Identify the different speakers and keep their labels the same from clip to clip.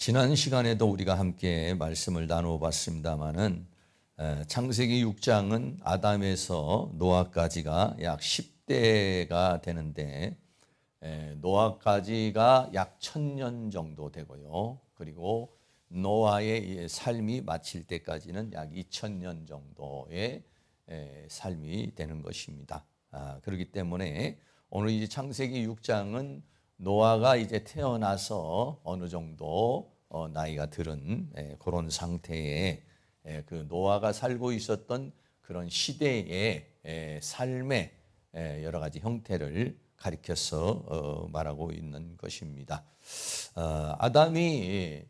Speaker 1: 지난 시간에도 우리가 함께 말씀을 나누어 봤습니다마는 창세기 6장은 아담에서 노아까지가 약 10대가 되는데 노아까지가 약 1000년 정도 되고요. 그리고 노아의 삶이 마칠 때까지는 약 2000년 정도의 삶이 되는 것입니다. 그렇기 때문에 오늘 이제 창세기 6장은 노아가 이제 태어나서 어느 정도 나이가 들은 그런 상태에 그 노아가 살고 있었던 그런 시대의 삶의 여러 가지 형태를 가리켜서 말하고 있는 것입니다. 아담이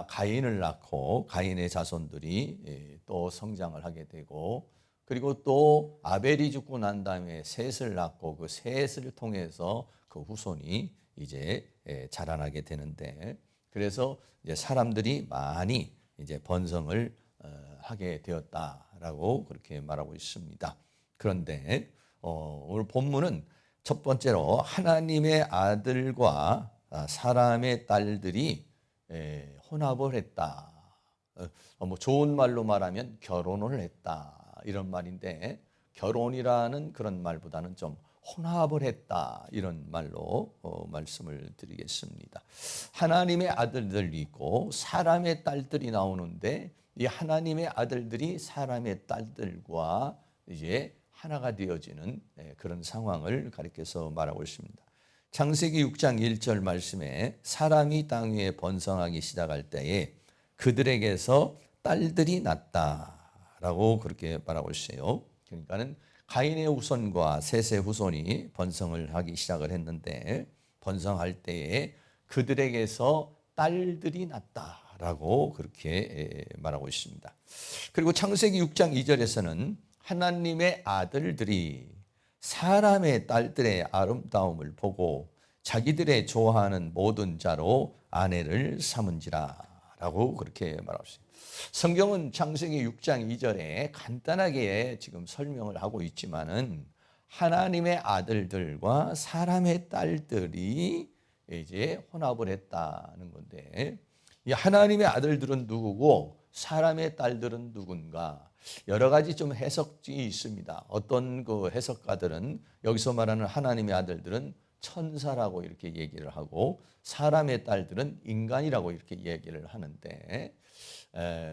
Speaker 1: 가인을 낳고 가인의 자손들이 또 성장을 하게 되고, 그리고 또 아벨이 죽고 난 다음에 셋을 낳고 그 셋을 통해서 그 후손이 이제 자라나게 되는데, 그래서 이제 사람들이 많이 이제 번성을 하게 되었다라고 그렇게 말하고 있습니다. 그런데 오늘 본문은 첫 번째로 하나님의 아들과 사람의 딸들이 혼합을 했다. 뭐 좋은 말로 말하면 결혼을 했다 이런 말인데, 결혼이라는 그런 말보다는 좀 혼합을 했다 이런 말로 말씀을 드리겠습니다. 하나님의 아들들이 있고 사람의 딸들이 나오는데, 이 하나님의 아들들이 사람의 딸들과 이제 하나가 되어지는 그런 상황을 가리켜서 말하고 있습니다. 창세기 6장 1절 말씀에 사람이 땅 위에 번성하기 시작할 때에 그들에게서 딸들이 났다라고 그렇게 말하고 있어요. 그러니까는 가인의 후손과 셋의 후손이 번성을 하기 시작을 했는데, 번성할 때에 그들에게서 딸들이 났다라고 그렇게 말하고 있습니다. 그리고 창세기 6장 2절에서는 하나님의 아들들이 사람의 딸들의 아름다움을 보고 자기들의 좋아하는 모든 자로 아내를 삼은지라 라고 그렇게 말하고 있습니다. 성경은 창세기 6장 2절에 간단하게 지금 설명을 하고 있지만은 하나님의 아들들과 사람의 딸들이 이제 혼합을 했다는 건데, 이 하나님의 아들들은 누구고 사람의 딸들은 누군가, 여러 가지 좀 해석이 있습니다. 어떤 그 해석가들은 여기서 말하는 하나님의 아들들은 천사라고 이렇게 얘기를 하고, 사람의 딸들은 인간이라고 이렇게 얘기를 하는데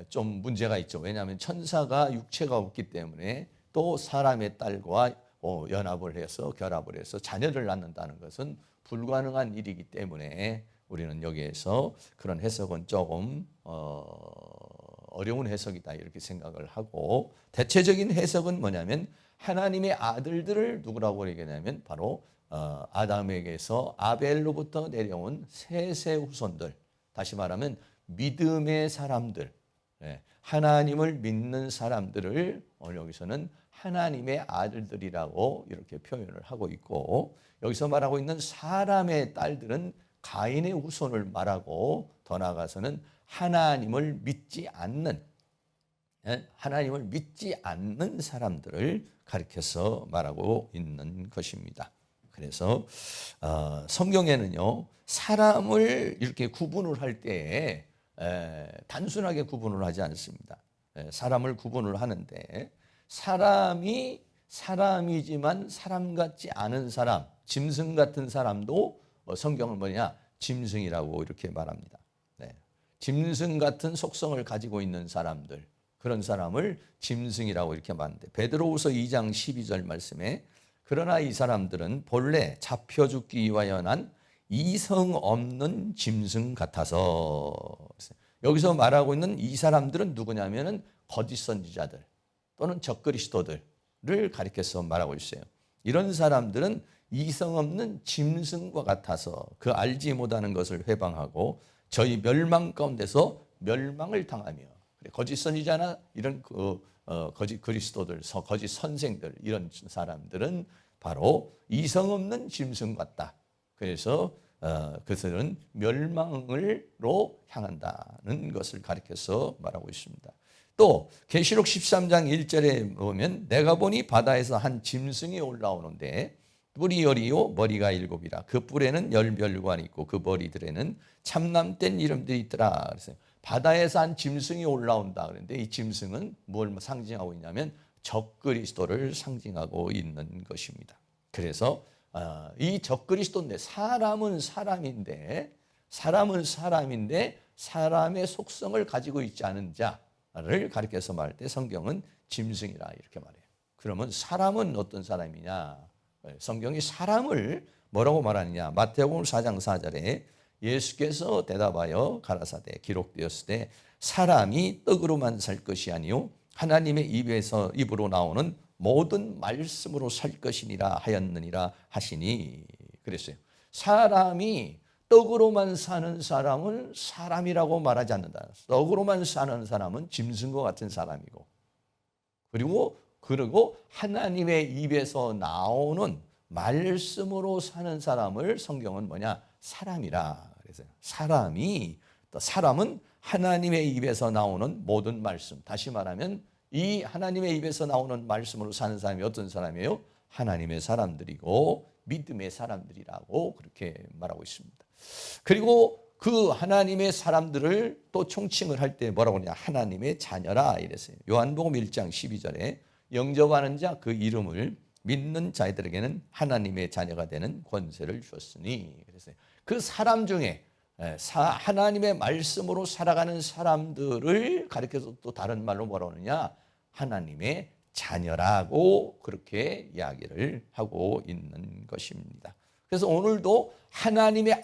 Speaker 1: 좀 문제가 있죠. 왜냐하면 천사가 육체가 없기 때문에 또 사람의 딸과 연합을 해서 결합을 해서 자녀를 낳는다는 것은 불가능한 일이기 때문에 우리는 여기에서 그런 해석은 조금 어려운 해석이다 이렇게 생각을 하고, 대체적인 해석은 뭐냐면 하나님의 아들들을 누구라고 얘기하냐면 바로 아담에게서 아벨로부터 내려온 셋의 후손들, 다시 말하면 믿음의 사람들, 하나님을 믿는 사람들을 오늘 여기서는 하나님의 아들들이라고 이렇게 표현을 하고 있고, 여기서 말하고 있는 사람의 딸들은 가인의 후손을 말하고, 더 나아가서는 하나님을 믿지 않는 사람들을 가리켜서 말하고 있는 것입니다. 그래서 성경에는요, 사람을 이렇게 구분을 할 때에 단순하게 구분을 하지 않습니다. 사람을 구분을 하는데, 사람이 사람이지만 사람 같지 않은 사람, 짐승 같은 사람도 성경은 뭐냐? 짐승이라고 이렇게 말합니다. 짐승 같은 속성을 가지고 있는 사람들, 그런 사람을 짐승이라고 이렇게 말하는데, 베드로후서 2장 12절 말씀에 그러나 이 사람들은 본래 잡혀 죽기 위하여 난 이성 없는 짐승 같아서, 여기서 말하고 있는 이 사람들은 누구냐면은 거짓 선지자들 또는 적그리스도들을 가리켜서 말하고 있어요. 이런 사람들은 이성 없는 짐승과 같아서 그 알지 못하는 것을 회방하고 저희 멸망 가운데서 멸망을 당하며, 거짓 선지자나 이런 거짓 그리스도들, 거짓 선생들, 이런 사람들은 바로 이성 없는 짐승 같다. 그래서 그들은 멸망으로 향한다는 것을 가리켜서 말하고 있습니다. 또 계시록 13장 1절에 보면 내가 보니 바다에서 한 짐승이 올라오는데 뿔이 열이요 머리가 일곱이라. 그 뿔에는 열별관이 있고 그 머리들에는 참남된 이름들이 있더라. 그래서 바다에서 한 짐승이 올라온다. 그런데 이 짐승은 뭘 상징하고 있냐면 적그리스도를 상징하고 있는 것입니다. 그래서 이 적그리스도인데 사람은 사람인데 사람의 속성을 가지고 있지 않은 자를 가리켜서 말할 때 성경은 짐승이라 이렇게 말해요. 그러면 사람은 어떤 사람이냐? 성경이 사람을 뭐라고 말하느냐? 마태복음 4장 4절에 예수께서 대답하여 가라사대 기록되었을 때 사람이 떡으로만 살 것이 아니요 하나님의 입으로 나오는 모든 말씀으로 살 것이니라 하였느니라 하시니 그랬어요. 사람이 떡으로만 사는 사람은 사람이라고 말하지 않는다. 떡으로만 사는 사람은 짐승과 같은 사람이고 그리고 하나님의 입에서 나오는 말씀으로 사는 사람을 성경은 뭐냐? 사람이라. 그래서 사람은 하나님의 입에서 나오는 모든 말씀. 다시 말하면 이 하나님의 입에서 나오는 말씀으로 사는 사람이 어떤 사람이에요? 하나님의 사람들이고 믿음의 사람들이라고 그렇게 말하고 있습니다. 그리고 그 하나님의 사람들을 또 총칭을 할 때 뭐라고 하냐? 하나님의 자녀라 이랬어요. 요한복음 1장 12절에 영접하는 자 그 이름을 믿는 자들에게는 하나님의 자녀가 되는 권세를 주었으니 그랬어요. 그 사람 중에 하나님의 말씀으로 살아가는 사람들을 가리켜서 또 다른 말로 뭐라고 하느냐? 하나님의 자녀라고 그렇게 이야기를 하고 있는 것입니다. 그래서 오늘도 하나님의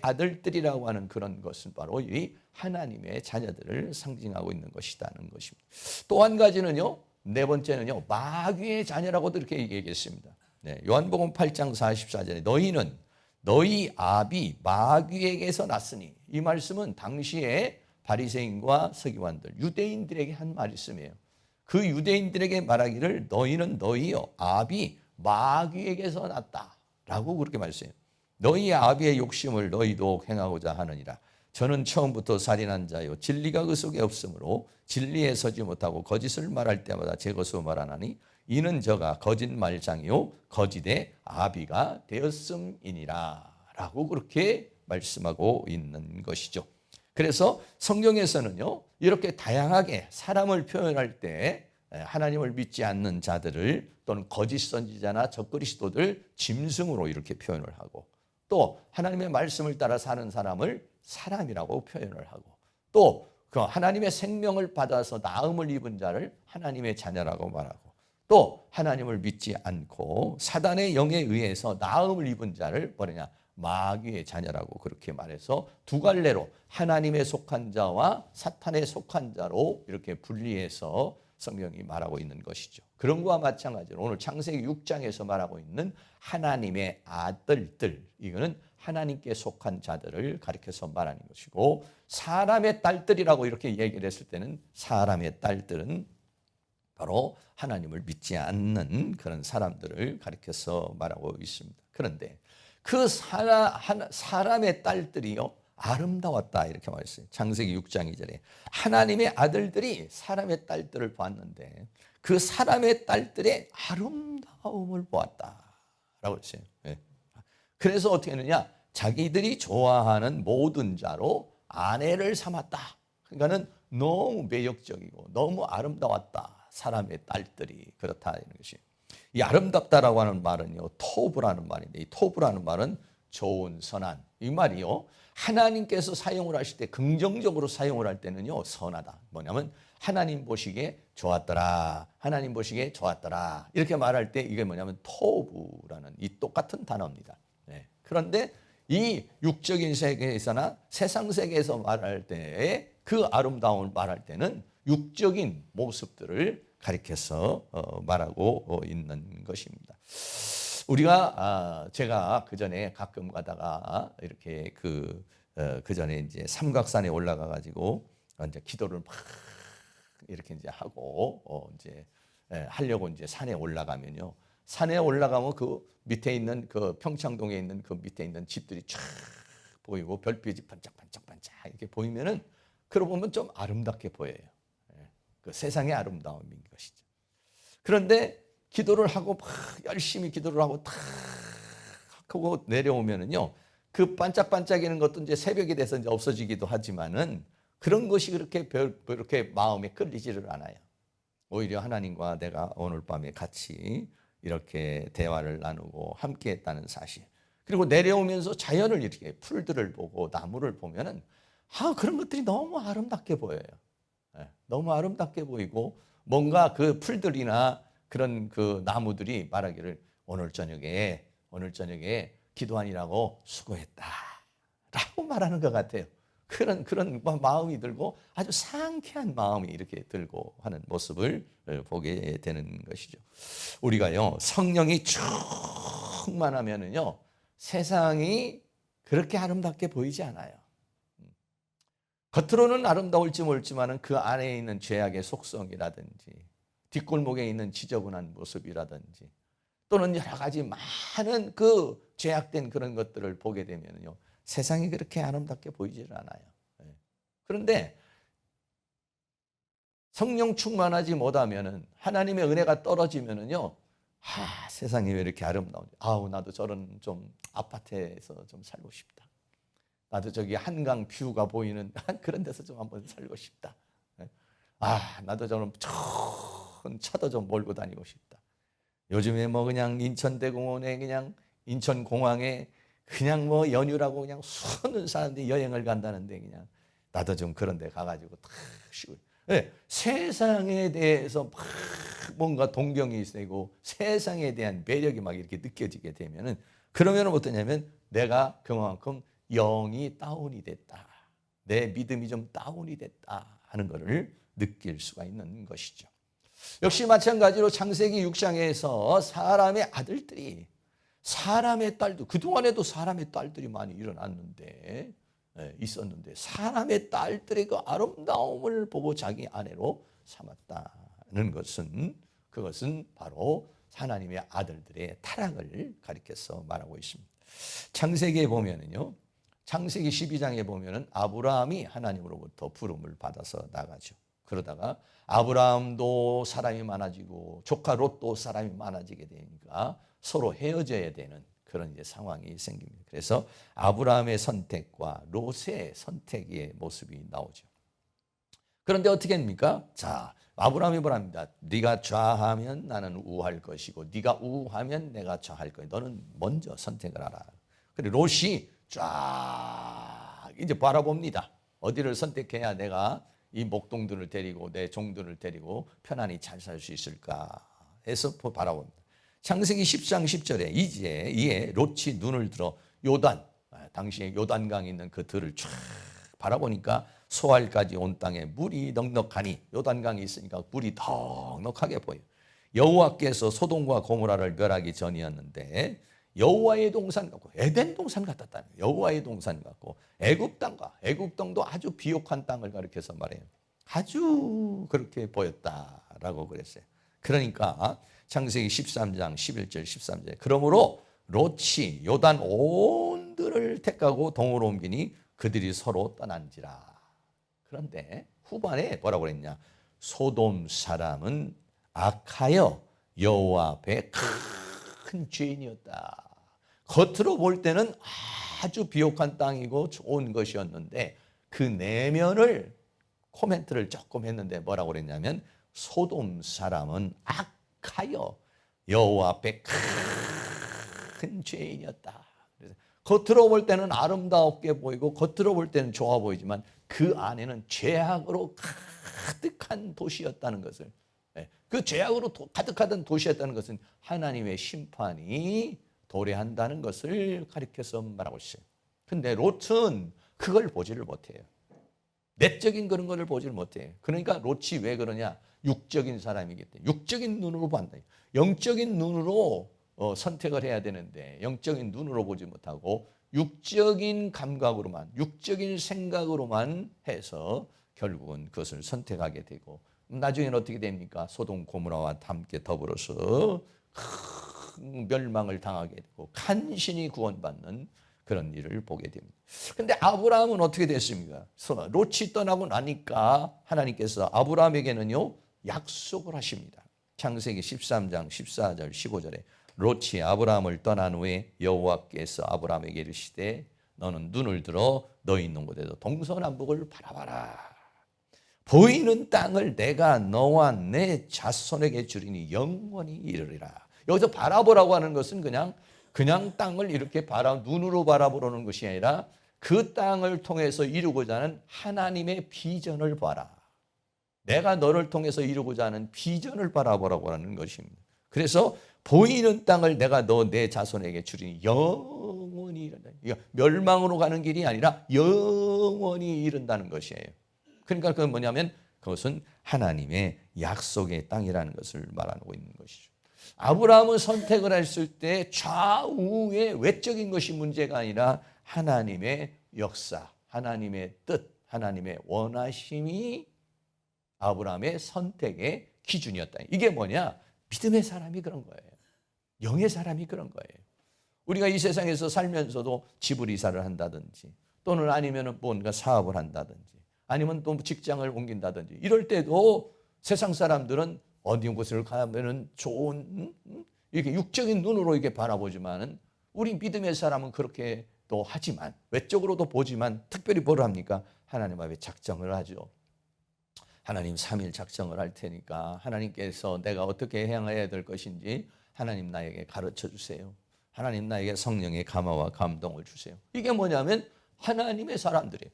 Speaker 1: 아들들이라고 하는 그런 것은 바로 이 하나님의 자녀들을 상징하고 있는 것이라는 것입니다. 또 한 가지는요, 네 번째는요, 마귀의 자녀라고도 이렇게 얘기했습니다. 요한복음 8장 44절에 너희는 너희 아비 마귀에게서 났으니 이 말씀은 당시에 바리새인과 서기관들, 유대인들에게 한 말씀이에요. 그 유대인들에게 말하기를 너희는 너희요 아비 마귀에게서 났다라고 그렇게 말씀해요. 너희 아비의 욕심을 너희도 행하고자 하느니라. 저는 처음부터 살인한 자요 진리가 그 속에 없으므로 진리에 서지 못하고 거짓을 말할 때마다 제 것으로 말하나니 이는 저가 거짓말장이요 거짓의 아비가 되었음이니라 라고 그렇게 말씀하고 있는 것이죠. 그래서 성경에서는요 이렇게 다양하게 사람을 표현할 때 하나님을 믿지 않는 자들을 또는 거짓 선지자나 적그리스도들 짐승으로 이렇게 표현을 하고 또 하나님의 말씀을 따라 사는 사람을 사람이라고 표현을 하고 또 그 하나님의 생명을 받아서 나음을 입은 자를 하나님의 자녀라고 말하고 또 하나님을 믿지 않고 사단의 영에 의해서 나음을 입은 자를 뭐냐 마귀의 자녀라고 그렇게 말해서 두 갈래로 하나님에 속한 자와 사탄에 속한 자로 이렇게 분리해서 성경이 말하고 있는 것이죠. 그런 것과 마찬가지로 오늘 창세기 6장에서 말하고 있는 하나님의 아들들, 이거는 하나님께 속한 자들을 가리켜서 말하는 것이고 사람의 딸들이라고 이렇게 얘기를 했을 때는 사람의 딸들은 바로 하나님을 믿지 않는 그런 사람들을 가리켜서 말하고 있습니다. 그런데 그 사람의 딸들이요 아름다웠다 이렇게 말했어요. 창세기 6장 2절에 하나님의 아들들이 사람의 딸들을 보았는데 그 사람의 딸들의 아름다움을 보았다라고 했어요. 그래서 어떻게 했느냐? 자기들이 좋아하는 모든 자로 아내를 삼았다. 그러니까는 너무 매력적이고 너무 아름다웠다. 사람의 딸들이 그렇다 이런 것이. 이 아름답다라고 하는 말은요 토브라는 말인데 이 토브라는 말은 좋은 선한 이 말이요 하나님께서 사용을 하실 때 긍정적으로 사용을 할 때는요 선하다. 뭐냐면 하나님 보시기에 좋았더라. 하나님 보시기에 좋았더라. 이렇게 말할 때 이게 뭐냐면 토브라는 이 똑같은 단어입니다. 그런데 이 육적인 세계에서나 세상 세계에서 말할 때 그 아름다움을 말할 때는 육적인 모습들을 가리켜서 말하고 있는 것입니다. 제가 그 전에 가끔 가다가 이렇게 그 전에 이제 삼각산에 올라가 가지고 이제 기도를 막 이렇게 이제 하고 이제 하려고 이제 산에 올라가면요. 산에 올라가면 그 밑에 있는 그 평창동에 있는 그 밑에 있는 집들이 쫙 보이고 별빛이 반짝반짝반짝 이렇게 보이면은 그러고 보면 좀 아름답게 보여요. 그 세상의 아름다움인 것이죠. 그런데 기도를 하고 막 열심히 기도를 하고 탁 하고 내려오면은요, 그 반짝반짝이는 것도 이제 새벽이 돼서 이제 없어지기도 하지만은 그런 것이 그렇게 마음에 끌리지를 않아요. 오히려 하나님과 내가 오늘 밤에 같이 이렇게 대화를 나누고 함께 했다는 사실. 그리고 내려오면서 자연을 이렇게 풀들을 보고 나무를 보면은 그런 것들이 너무 아름답게 보여요. 너무 아름답게 보이고 뭔가 그 풀들이나 그런 그 나무들이 말하기를 오늘 저녁에 기도하느라고 수고했다 라고 말하는 것 같아요. 그런 마음이 들고 아주 상쾌한 마음이 이렇게 들고 하는 모습을 보게 되는 것이죠. 우리가요, 성령이 충만하면은요, 세상이 그렇게 아름답게 보이지 않아요. 겉으로는 아름다울지 모르지만은 그 안에 있는 죄악의 속성이라든지 뒷골목에 있는 지저분한 모습이라든지 또는 여러 가지 많은 그 죄악된 그런 것들을 보게 되면요, 세상이 그렇게 아름답게 보이질 않아요. 그런데 성령 충만하지 못하면은, 하나님의 은혜가 떨어지면은요, 세상이 왜 이렇게 아름다운지, 나도 저런 좀 아파트에서 좀 살고 싶다. 나도 저기 한강 뷰가 보이는 그런 데서 좀 한번 살고 싶다. 나도 저런 좋은 차도 좀 몰고 다니고 싶다. 요즘에 뭐 그냥 인천대공원에 그냥 인천공항에 그냥 뭐 연휴라고 그냥 수많은 사람들이 여행을 간다는데 그냥 나도 좀 그런 데 가가지고 탁 쉬고. 세상에 대해서 막 뭔가 동경이 되고 세상에 대한 매력이 막 이렇게 느껴지게 되면은, 그러면 어떠냐면 내가 그만큼 영이 다운이 됐다, 내 믿음이 좀 다운이 됐다 하는 것을 느낄 수가 있는 것이죠. 역시 마찬가지로 창세기 6장에서 사람의 아들들이, 사람의 딸도, 그동안에도 사람의 딸들이 많이 있었는데 사람의 딸들의 그 아름다움을 보고 자기 아내로 삼았다는 것은, 그것은 바로 하나님의 아들들의 타락을 가리켜서 말하고 있습니다. 창세기에 보면은요, 창세기 12장에 보면은 아브라함이 하나님으로부터 부름을 받아서 나가죠. 그러다가 아브라함도 사람이 많아지고 조카 롯도 사람이 많아지게 되니까 서로 헤어져야 되는 그런 이제 상황이 생깁니다. 그래서 아브라함의 선택과 롯의 선택의 모습이 나오죠. 그런데 어떻게 합니까? 자, 아브라함이 뭐랍니다. 네가 좌하면 나는 우할 것이고 네가 우하면 내가 좌할 거야. 너는 먼저 선택을 하라. 그리고 롯이 쫙 이제 바라봅니다. 어디를 선택해야 내가 이 목동들을 데리고 내 종들을 데리고 편안히 잘 살 수 있을까 해서 바라봅니다. 창세기 10장 10절에 이에 롯이 눈을 들어 요단, 당시에 요단강이 있는 그 들을 쫙 바라보니까 소알까지 온 땅에 물이 넉넉하니, 요단강이 있으니까 물이 넉넉하게 보여. 여호와께서 소돔과 고모라를 멸하기 전이었는데 여호와의 동산 같고 에덴 동산 같았다는 거예요. 여호와의 동산 같고 애굽 땅도 아주 비옥한 땅을 가리켜서 말해요. 아주 그렇게 보였다라고 그랬어요. 그러니까 창세기 13장 11절 13절 그러므로 롯이 요단 온 들을 택하고 동으로 옮기니 그들이 서로 떠난지라. 그런데 후반에 뭐라고 그랬냐? 소돔 사람은 악하여 여호와 앞에 큰 죄인이었다. 겉으로 볼 때는 아주 비옥한 땅이고 좋은 것이었는데 그 내면을 코멘트를 조금 했는데 뭐라고 그랬냐면 소돔 사람은 악하여 여호와 앞에 큰 죄인이었다. 그래서 겉으로 볼 때는 아름답게 보이고 겉으로 볼 때는 좋아 보이지만 그 안에는 죄악으로 가득한 도시였다는 것을, 그 죄악으로 가득하던 도시였다는 것은 하나님의 심판이 도래한다는 것을 가리켜서 말하고 있어요. 근데 롯은 그걸 보지를 못해요. 내적인 그런 것을 보지를 못해요. 그러니까 롯이 왜 그러냐? 육적인 사람이기 때문에 육적인 눈으로 본다. 영적인 눈으로 선택을 해야 되는데 영적인 눈으로 보지 못하고 육적인 감각으로만, 육적인 생각으로만 해서 결국은 그것을 선택하게 되고 나중에는 어떻게 됩니까? 소돔 고모라와 함께 더불어서 큰 멸망을 당하게 되고 간신히 구원받는 그런 일을 보게 됩니다. 그런데 아브라함은 어떻게 됐습니까? 롯이 떠나고 나니까 하나님께서 아브라함에게는요 약속을 하십니다. 창세기 13장 14절 15절에 롯이 아브라함을 떠난 후에 여호와께서 아브라함에게 이르시되 너는 눈을 들어 너희 있는 곳에서 동서남북을 바라봐라. 보이는 땅을 내가 너와 내 자손에게 주리니 영원히 이르리라. 여기서 바라보라고 하는 것은 그냥 땅을 이렇게 눈으로 바라보는 것이 아니라 그 땅을 통해서 이루고자 하는 하나님의 비전을 봐라. 내가 너를 통해서 이루고자 하는 비전을 바라보라고 하는 것입니다. 그래서 보이는 땅을 내가 너 내 자손에게 주리니 영원히 이른다. 멸망으로 가는 길이 아니라 영원히 이른다는 것이에요. 그러니까 그건 뭐냐면 그것은 하나님의 약속의 땅이라는 것을 말하고 있는 것이죠. 아브라함은 선택을 했을 때 좌우의 외적인 것이 문제가 아니라 하나님의 역사, 하나님의 뜻, 하나님의 원하심이 아브라함의 선택의 기준이었다. 이게 뭐냐? 믿음의 사람이 그런 거예요. 영의 사람이 그런 거예요. 우리가 이 세상에서 살면서도 집을 이사를 한다든지 또는 아니면 뭔가 사업을 한다든지 아니면 또 직장을 옮긴다든지 이럴 때도 세상 사람들은 어디 곳을 가면은 좋은 이렇게 육적인 눈으로 이렇게 바라보지만은 우리 믿음의 사람은 그렇게 또 하지만 외적으로도 보지만 특별히 뭘 합니까? 하나님 앞에 작정을 하죠. 하나님 3일 작정을 할 테니까 하나님께서 내가 어떻게 행해야 될 것인지 하나님 나에게 가르쳐 주세요. 하나님 나에게 성령의 감화와 감동을 주세요. 이게 뭐냐면 하나님의 사람들이에요.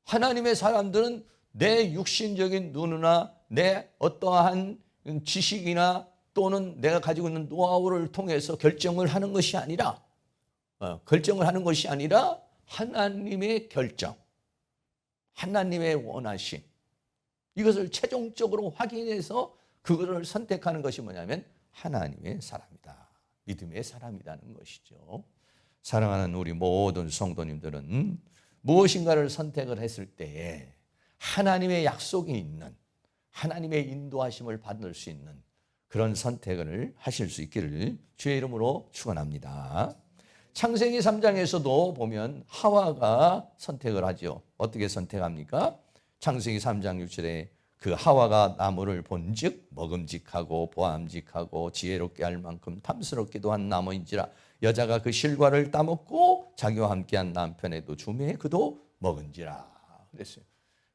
Speaker 1: 하나님의 사람들은 내 육신적인 눈이나 내 어떠한 지식이나 또는 내가 가지고 있는 노하우를 통해서 결정을 하는 것이 아니라 하나님의 결정, 하나님의 원하심 이것을 최종적으로 확인해서 그것을 선택하는 것이 뭐냐면 하나님의 사람이다. 믿음의 사람이라는 것이죠. 사랑하는 우리 모든 성도님들은 무엇인가를 선택을 했을 때에 하나님의 약속이 있는 하나님의 인도하심을 받을 수 있는 그런 선택을 하실 수 있기를 주의 이름으로 축원합니다. 창세기 3장에서도 보면 하와가 선택을 하죠. 어떻게 선택합니까? 창세기 3장 6절에 그 하와가 나무를 본즉 먹음직하고 보암직하고 지혜롭게 할 만큼 탐스럽기도 한 나무인지라 여자가 그 실과를 따먹고 자기와 함께한 남편에도 주매 그도 먹은지라 그랬어요.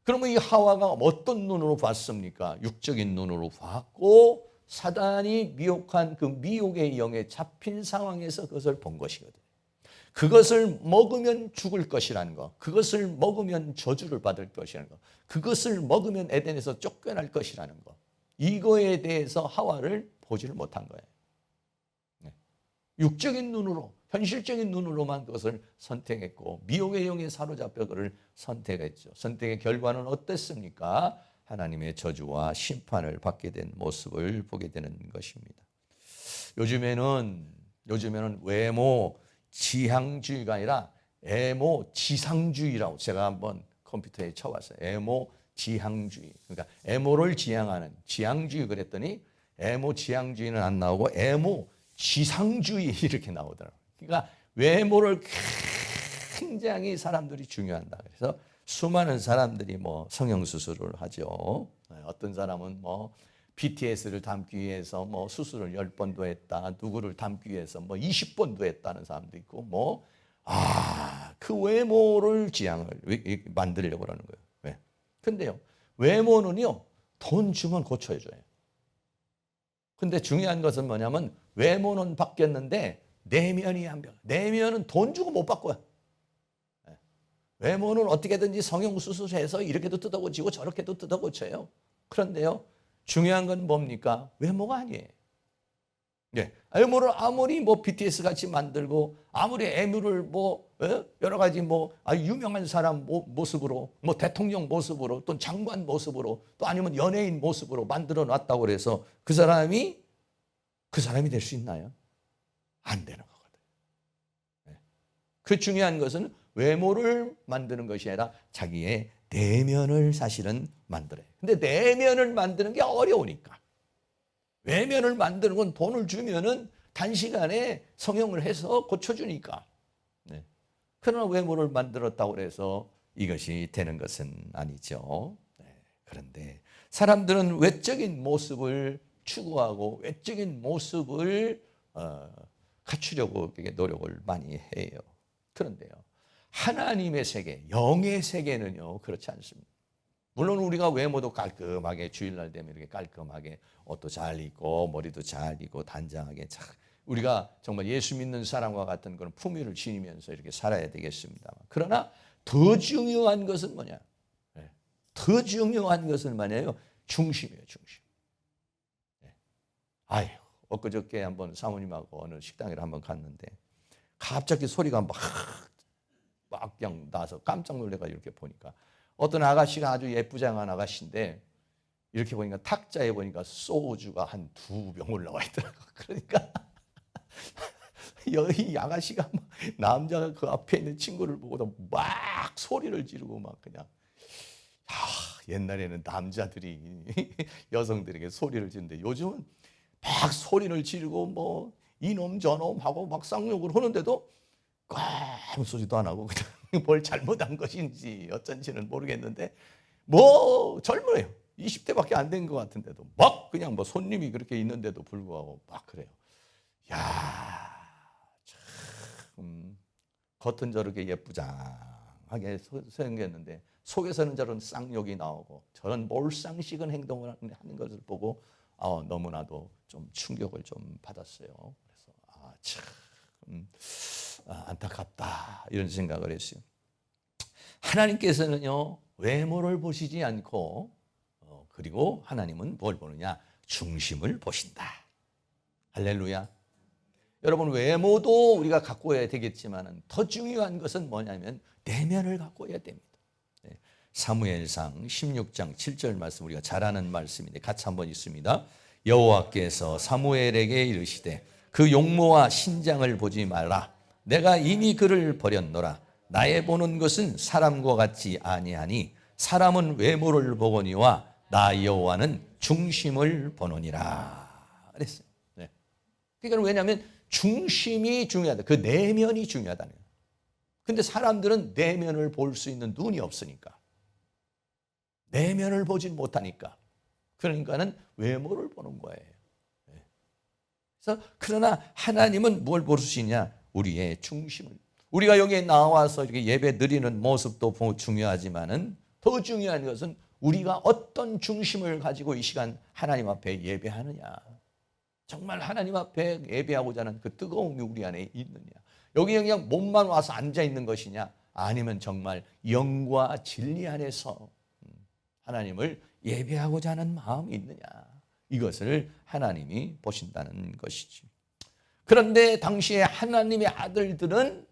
Speaker 1: 그러면 이 하와가 어떤 눈으로 봤습니까? 육적인 눈으로 봤고 사단이 미혹한 그 미혹의 영에 잡힌 상황에서 그것을 본 것이거든요. 그것을 먹으면 죽을 것이라는 것, 그것을 먹으면 저주를 받을 것이라는 것, 그것을 먹으면 에덴에서 쫓겨날 것이라는 것, 이거에 대해서 하와를 보지를 못한 거예요. 육적인 눈으로, 현실적인 눈으로만 그것을 선택했고 미혹의 영에 사로잡혀 그를 선택했죠. 선택의 결과는 어땠습니까? 하나님의 저주와 심판을 받게 된 모습을 보게 되는 것입니다. 요즘에는 외모 지향주의가 아니라 애모 지상주의라고 제가 한번 컴퓨터에 쳐봤어요. 애모 지향주의. 그러니까 애모를 지향하는 지향주의 그랬더니 애모 지향주의는 안 나오고 애모 지상주의 이렇게 나오더라고요. 그러니까 외모를 굉장히 사람들이 중요한다. 그래서 수많은 사람들이 뭐 성형수술을 하죠. 어떤 사람은 뭐 BTS를 담기 위해서 뭐 수술을 10번도 했다. 누구를 담기 위해서 뭐 20번도 했다는 사람도 있고 그 외모를 만들려고 그러는 거예요. 왜? 근데요. 외모는요. 돈 주면 고쳐줘요. 근데 중요한 것은 뭐냐면 외모는 바뀌었는데 내면이 안 변해. 내면은 돈 주고 못 바꿔요. 외모는 어떻게든지 성형수술해서 이렇게도 뜯어고치고 저렇게도 뜯어고쳐요. 그런데요. 중요한 건 뭡니까? 외모가 아니에요. 외모를 아무리 BTS 같이 만들고 아무리 애무를 여러 가지 유명한 사람 모습으로 대통령 모습으로 또 장관 모습으로 또 아니면 연예인 모습으로 만들어 놨다고 그래서 그 사람이 될 수 있나요? 안 되는 거거든요. 그 중요한 것은 외모를 만드는 것이 아니라 자기의 내면을 사실은 만들어요. 근데 내면을 만드는 게 어려우니까. 외면을 만드는 건 돈을 주면은 단시간에 성형을 해서 고쳐주니까. 그러나 외모를 만들었다고 해서 이것이 되는 것은 아니죠. 그런데 사람들은 외적인 모습을 추구하고 외적인 모습을 갖추려고 노력을 많이 해요. 그런데요, 하나님의 세계, 영의 세계는요 그렇지 않습니다. 물론 우리가 외모도 깔끔하게 주일날 되면 이렇게 깔끔하게 옷도 잘 입고 머리도 잘 입고 단장하게 우리가 정말 예수 믿는 사람과 같은 그런 품위를 지니면서 이렇게 살아야 되겠습니다. 그러나 더 중요한 것은 뭐냐? 더 중요한 것은 뭐냐요? 중심이에요, 중심. 아유, 엊그저께 한번 사모님하고 어느 식당에 한번 갔는데 갑자기 소리가 막 그냥 나서 깜짝 놀래가 이렇게 보니까 어떤 아가씨가 아주 예쁘장한 아가씨인데 이렇게 보니까 탁자에 보니까 소주가 한 2병 올라와 있더라고. 그러니까 이 아가씨가 막 남자가 그 앞에 있는 친구를 보고도 막 소리를 지르고 막 그냥 옛날에는 남자들이 여성들에게 소리를 지르는데 요즘은 막 소리를 지르고 뭐 이놈 저놈 하고 막 쌍욕을 하는데도 아무 소리도 안 하고 그냥 뭘 잘못한 것인지 어쩐지는 모르겠는데 뭐 젊어요. 20대밖에 안 된 것 같은데도 막 그냥 뭐 손님이 그렇게 있는데도 불구하고 막 그래요. 야, 참 겉은 저렇게 예쁘장하게 생겼는데 속에서는 저런 쌍욕이 나오고 저런 몰상식은 행동을 하는 것을 보고 너무나도 좀 충격을 좀 받았어요. 그래서 참 안타깝다 이런 생각을 했어요. 하나님께서는요 외모를 보시지 않고 그리고 하나님은 뭘 보느냐? 중심을 보신다. 할렐루야. 여러분 외모도 우리가 가꿔야 되겠지만 더 중요한 것은 뭐냐면 내면을 가꿔야 됩니다. 사무엘상 16장 7절 말씀 우리가 잘 아는 말씀인데 같이 한번 읽습니다. 여호와께서 사무엘에게 이르시되 그 용모와 신장을 보지 말라. 내가 이미 그를 버렸노라. 나의 보는 것은 사람과 같지 아니하니 사람은 외모를 보거니와 나 여호와는 중심을 보노니라. 그랬어요. 네. 그러니까 왜냐하면 중심이 중요하다. 그 내면이 중요하다는 거예요. 근데 사람들은 내면을 볼 수 있는 눈이 없으니까 내면을 보지 못하니까 그러니까는 외모를 보는 거예요. 그래서 그러나 하나님은 뭘 보시냐? 우리의 중심을. 우리가 여기에 나와서 이렇게 예배 드리는 모습도 중요하지만은 더 중요한 것은 우리가 어떤 중심을 가지고 이 시간 하나님 앞에 예배하느냐. 정말 하나님 앞에 예배하고자 하는 그 뜨거움이 우리 안에 있느냐. 여기 그냥 몸만 와서 앉아 있는 것이냐? 아니면 정말 영과 진리 안에서 하나님을 예배하고자 하는 마음이 있느냐. 이것을 하나님이 보신다는 것이지. 그런데 당시에 하나님의 아들들은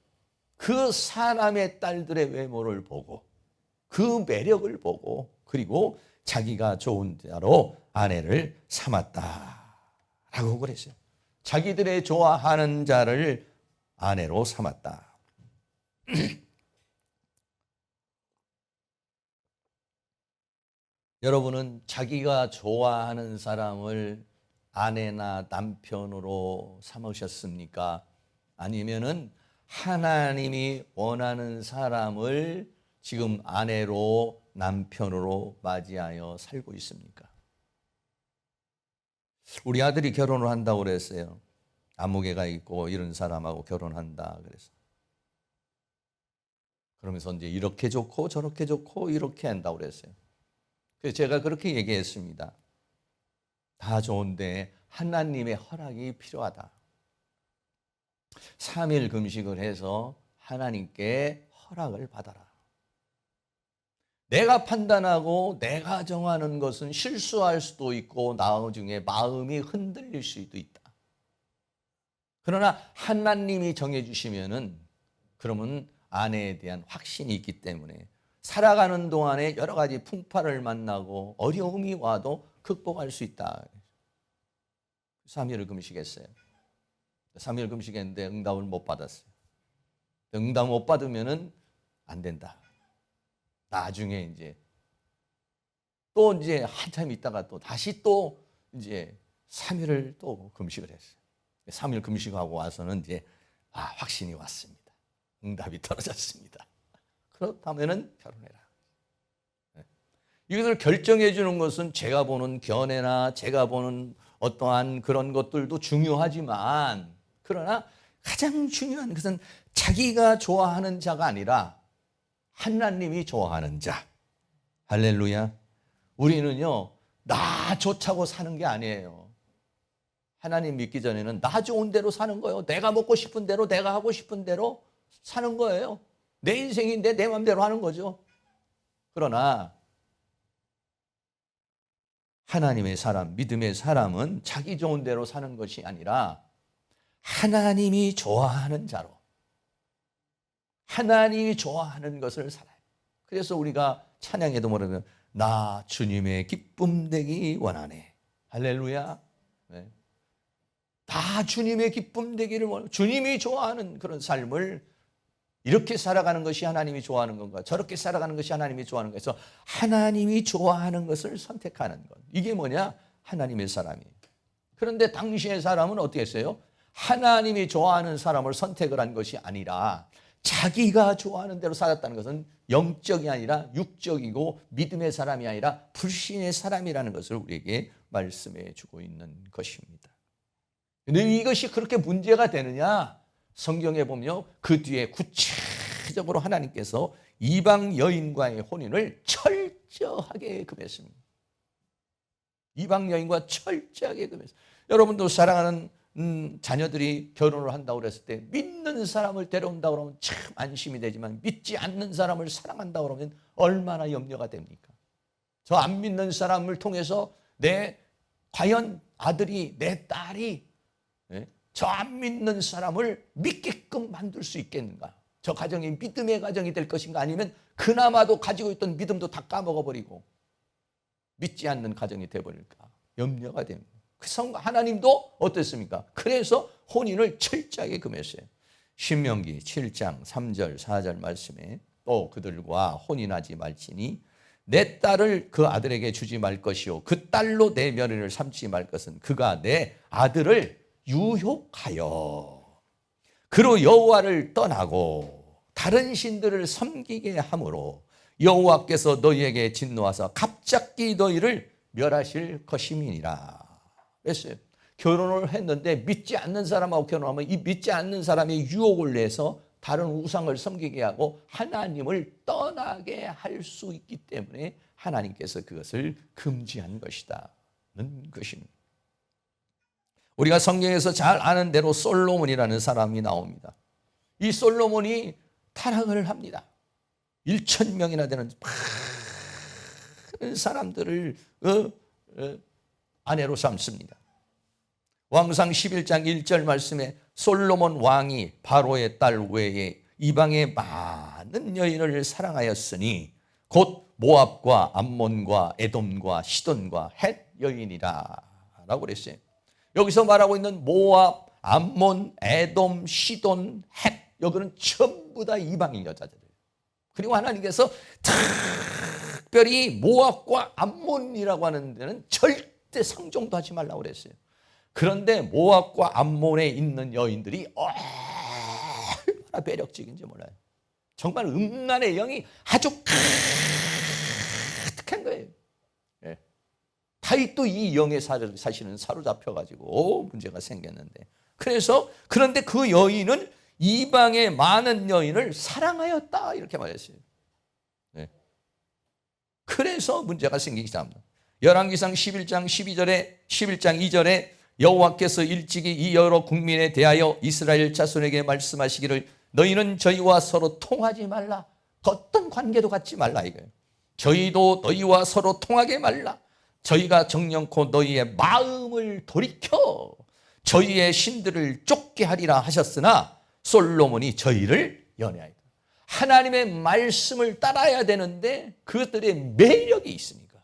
Speaker 1: 그 사람의 딸들의 외모를 보고 그 매력을 보고 그리고 자기가 좋은 자로 아내를 삼았다라고 그랬어요. 자기들의 좋아하는 자를 아내로 삼았다. 여러분은 자기가 좋아하는 사람을 아내나 남편으로 삼으셨습니까? 아니면은 하나님이 원하는 사람을 지금 아내로 남편으로 맞이하여 살고 있습니까? 우리 아들이 결혼을 한다고 그랬어요. 아무개가 있고 이런 사람하고 결혼한다 그래서. 그러면서 이제 이렇게 좋고 저렇게 좋고 이렇게 한다고 그랬어요. 그래서 제가 그렇게 얘기했습니다. 다 좋은데 하나님의 허락이 필요하다. 3일 금식을 해서 하나님께 허락을 받아라. 내가 판단하고 내가 정하는 것은 실수할 수도 있고 나중에 마음이 흔들릴 수도 있다. 그러나 하나님이 정해주시면은 그러면 아내에 대한 확신이 있기 때문에 살아가는 동안에 여러 가지 풍파를 만나고 어려움이 와도 극복할 수 있다. 3일을 금식했어요. 3일 금식했는데 응답을 못 받았어요. 응답 못 받으면은 안 된다. 나중에 이제 한참 있다가 또 다시 또 이제 3일을 또 금식을 했어요. 3일 금식하고 와서는 이제 확신이 왔습니다. 응답이 떨어졌습니다. 그렇다면은 결혼해라. 이것을 결정해 주는 것은 제가 보는 견해나 제가 보는 어떠한 그런 것들도 중요하지만 그러나 가장 중요한 것은 자기가 좋아하는 자가 아니라 하나님이 좋아하는 자. 할렐루야. 우리는요, 나 좋자고 사는 게 아니에요. 하나님 믿기 전에는 나 좋은 대로 사는 거예요. 내가 먹고 싶은 대로, 내가 하고 싶은 대로 사는 거예요. 내 인생인데 내 마음대로 하는 거죠. 그러나 하나님의 사람, 믿음의 사람은 자기 좋은 대로 사는 것이 아니라 하나님이 좋아하는 자로, 하나님이 좋아하는 것을 살아요. 그래서 우리가 찬양에도 뭐라면 나 주님의 기쁨 되기 원하네. 할렐루야. 네. 다 주님의 기쁨 되기를 원하는, 주님이 좋아하는 그런 삶을 이렇게 살아가는 것이 하나님이 좋아하는 건가, 저렇게 살아가는 것이 하나님이 좋아하는 건가 해서 하나님이 좋아하는 것을 선택하는 것. 이게 뭐냐? 하나님의 사람이에요. 그런데 당시의 사람은 어떻게 했어요? 하나님이 좋아하는 사람을 선택을 한 것이 아니라 자기가 좋아하는 대로 살았다는 것은 영적이 아니라 육적이고 믿음의 사람이 아니라 불신의 사람이라는 것을 우리에게 말씀해 주고 있는 것입니다. 근데 이것이 그렇게 문제가 되느냐? 성경에 보면 그 뒤에 구체적으로 하나님께서 이방 여인과의 혼인을 철저하게 금했습니다. 이방 여인과 철저하게 금했습니다. 여러분도 사랑하는 자녀들이 결혼을 한다고 그랬을 때 믿는 사람을 데려온다고 그러면 참 안심이 되지만 믿지 않는 사람을 사랑한다고 그러면 얼마나 염려가 됩니까? 저 안 믿는 사람을 통해서 과연 아들이, 내 딸이 저 안 믿는 사람을 믿게끔 만들 수 있겠는가? 저 가정이 믿음의 가정이 될 것인가? 아니면 그나마도 가지고 있던 믿음도 다 까먹어버리고 믿지 않는 가정이 되어버릴까? 염려가 됩니다. 하나님도 어땠습니까? 그래서 혼인을 철저하게 금했어요. 신명기 7장 3절 4절 말씀에 또 그들과 혼인하지 말지니 내 딸을 그 아들에게 주지 말 것이요 그 딸로 내 며느리를 삼지 말 것은 그가 내 아들을 유혹하여 그로 여호와를 떠나고 다른 신들을 섬기게 함으로 여호와께서 너희에게 진노하사 갑자기 너희를 멸하실 것임이니라. 그랬어요. 결혼을 했는데 믿지 않는 사람하고 결혼하면 이 믿지 않는 사람이 유혹을 내서 다른 우상을 섬기게 하고 하나님을 떠나게 할 수 있기 때문에 하나님께서 그것을 금지한 것이다는 것입니다. 우리가 성경에서 잘 아는 대로 솔로몬이라는 사람이 나옵니다. 이 솔로몬이 타락을 합니다. 1,000명이나 되는 많은 사람들을 아내로 삼습니다. 왕상 11장 1절 말씀에 솔로몬 왕이 바로의 딸 외에 이방의 많은 여인을 사랑하였으니 곧 모압과 암몬과 에돔과 시돈과 헷 여인이라 라고 그랬어요. 여기서 말하고 있는 모압, 암몬, 에돔, 시돈, 헷 여기는 전부 다 이방인 여자들이에요. 그리고 하나님께서 특별히 모압과 암몬이라고 하는 데는 절대 상종도 하지 말라고 그랬어요. 그런데 모압과 암몬에 있는 여인들이 얼마나 매력적인지 몰라요. 정말 음란의 영이 아주 가득한 거예요. 예. 다윗도 이 영의 사실은 사로잡혀가지고 문제가 생겼는데 그런데 그 여인은 이방의 많은 여인을 사랑하였다 이렇게 말했어요. 네. 그래서 문제가 생기기 시작합니다. 열왕기상 11장 2절에 여호와께서 일찍이 이 여러 국민에 대하여 이스라엘 자손에게 말씀하시기를 너희는 저희와 서로 통하지 말라. 어떤 관계도 갖지 말라 이거예요. 저희도 너희와 서로 통하게 말라. 저희가 정령코 너희의 마음을 돌이켜 저희의 신들을 쫓게 하리라 하셨으나 솔로몬이 저희를 연애하였다. 하나님의 말씀을 따라야 되는데 그것들의 매력이 있으니까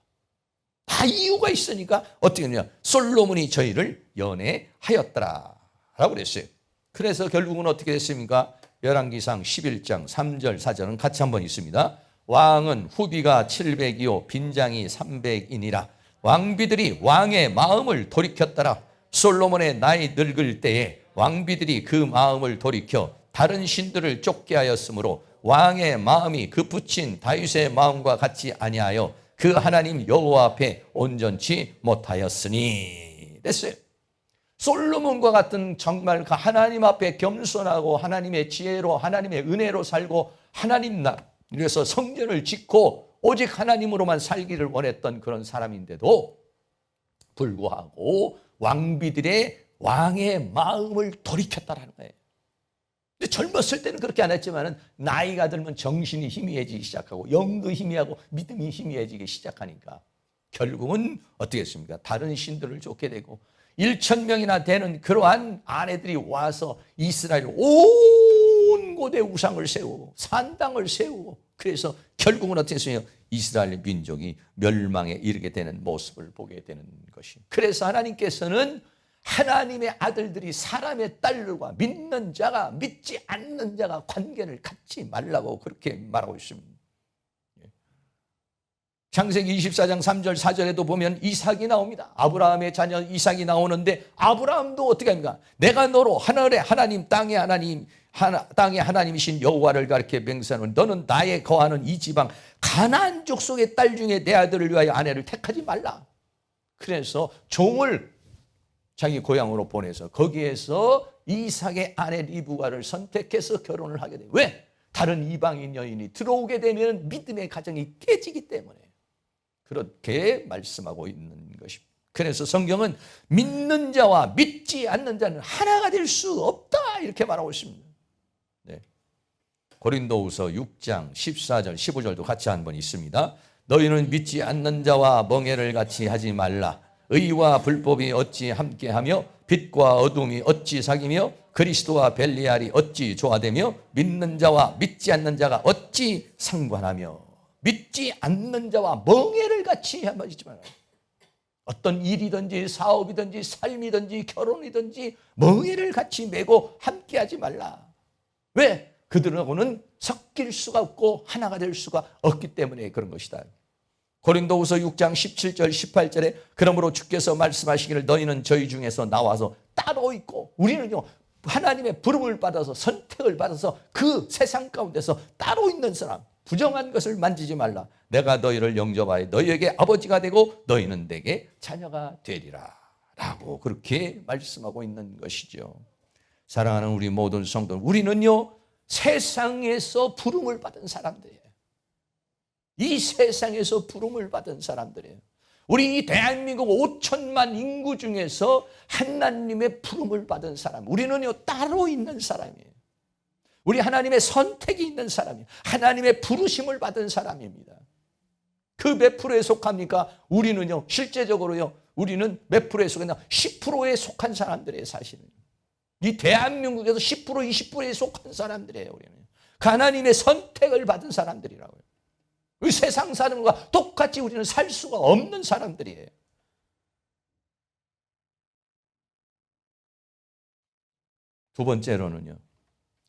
Speaker 1: 다 이유가 있으니까 어떻게 했냐? 솔로몬이 저희를 연애하였더라 라고 그랬어요. 그래서 결국은 어떻게 됐습니까? 열왕기상 11장 3절 4절은 같이 한번 있습니다. 왕은 후비가 700이요 빈장이 300이니라. 왕비들이 왕의 마음을 돌이켰더라. 솔로몬의 나이 늙을 때에 왕비들이 그 마음을 돌이켜 다른 신들을 쫓게 하였으므로 왕의 마음이 그 붙인 다윗의 마음과 같이 아니하여 그 하나님 여호와 앞에 온전치 못하였으니 됐어요. 솔로몬과 같은 정말 그 하나님 앞에 겸손하고 하나님의 지혜로 하나님의 은혜로 살고 하나님 나라에서 성전을 짓고 오직 하나님으로만 살기를 원했던 그런 사람인데도 불구하고 왕의 마음을 돌이켰다라는 거예요. 근데 젊었을 때는 그렇게 안 했지만 나이가 들면 정신이 희미해지기 시작하고 영도 희미하고 믿음이 희미해지기 시작하니까 결국은 어떻게 했습니까? 다른 신들을 쫓게 되고 1,000명이나 되는 그러한 아내들이 와서 이스라엘 온 곳에 우상을 세우고 산당을 세우고 그래서 결국은 어떻게 했어요? 이스라엘 민족이 멸망에 이르게 되는 모습을 보게 되는 것이. 그래서 하나님께서는 하나님의 아들들이 사람의 딸들과 믿는 자가 믿지 않는 자가 관계를 갖지 말라고 그렇게 말하고 있습니다. 창세기 24장 3절 4절에도 보면 이삭이 나옵니다. 아브라함의 자녀 이삭이 나오는데 아브라함도 어떻게 합니까? 내가 너로 하늘의 하나님 땅의 하나님이신 여호와를 가리켜 맹세하노니 너는 나의 거하는 이 지방 가나안 족속의 딸 중에 내 아들을 위하여 아내를 택하지 말라. 그래서 종을 자기 고향으로 보내서 거기에서 이삭의 아내 리브가를 선택해서 결혼을 하게 돼요. 왜? 다른 이방인 여인이 들어오게 되면 믿음의 가정이 깨지기 때문에 그렇게 말씀하고 있는 것입니다. 그래서 성경은 믿는 자와 믿지 않는 자는 하나가 될 수 없다 이렇게 말하고 있습니다. 네. 고린도후서 6장 14절 15절도 같이 한번 있습니다. 너희는 믿지 않는 자와 멍에를 같이 하지 말라. 의와 불법이 어찌 함께하며 빛과 어둠이 어찌 사귀며 그리스도와 벨리알이 어찌 조화되며 믿는 자와 믿지 않는 자가 어찌 상관하며. 믿지 않는 자와 멍에를 같이 하지 말아요. 어떤 일이든지 사업이든지 삶이든지 결혼이든지 멍에를 같이 메고 함께하지 말라. 왜? 그들하고는 섞일 수가 없고 하나가 될 수가 없기 때문에 그런 것이다. 고린도후서 6장 17절 18절에 그러므로 주께서 말씀하시기를 너희는 저희 중에서 나와서 따로 있고 우리는요 하나님의 부름을 받아서 선택을 받아서 그 세상 가운데서 따로 있는 사람 부정한 것을 만지지 말라. 내가 너희를 영접하여 너희에게 아버지가 되고 너희는 내게 자녀가 되리라 라고 그렇게 말씀하고 있는 것이죠. 사랑하는 우리 모든 성도, 우리는요 세상에서 부름을 받은 사람들이에요. 이 세상에서 부름을 받은 사람들이에요. 우리 이 대한민국 5천만 인구 중에서 하나님의 부름을 받은 사람, 우리는요 따로 있는 사람이에요. 우리 하나님의 선택이 있는 사람이에요. 하나님의 부르심을 받은 사람입니다. 그 몇 프로에 속합니까? 우리는요 실제적으로요 우리는 몇 프로에 속하냐? 10%에 속한 사람들이에요. 사실은 이 대한민국에서 10% 20%에 속한 사람들이에요. 우리는 하나님의 선택을 받은 사람들이라고요. 이 세상 사는 것과 똑같이 우리는 살 수가 없는 사람들이에요. 두 번째로는요.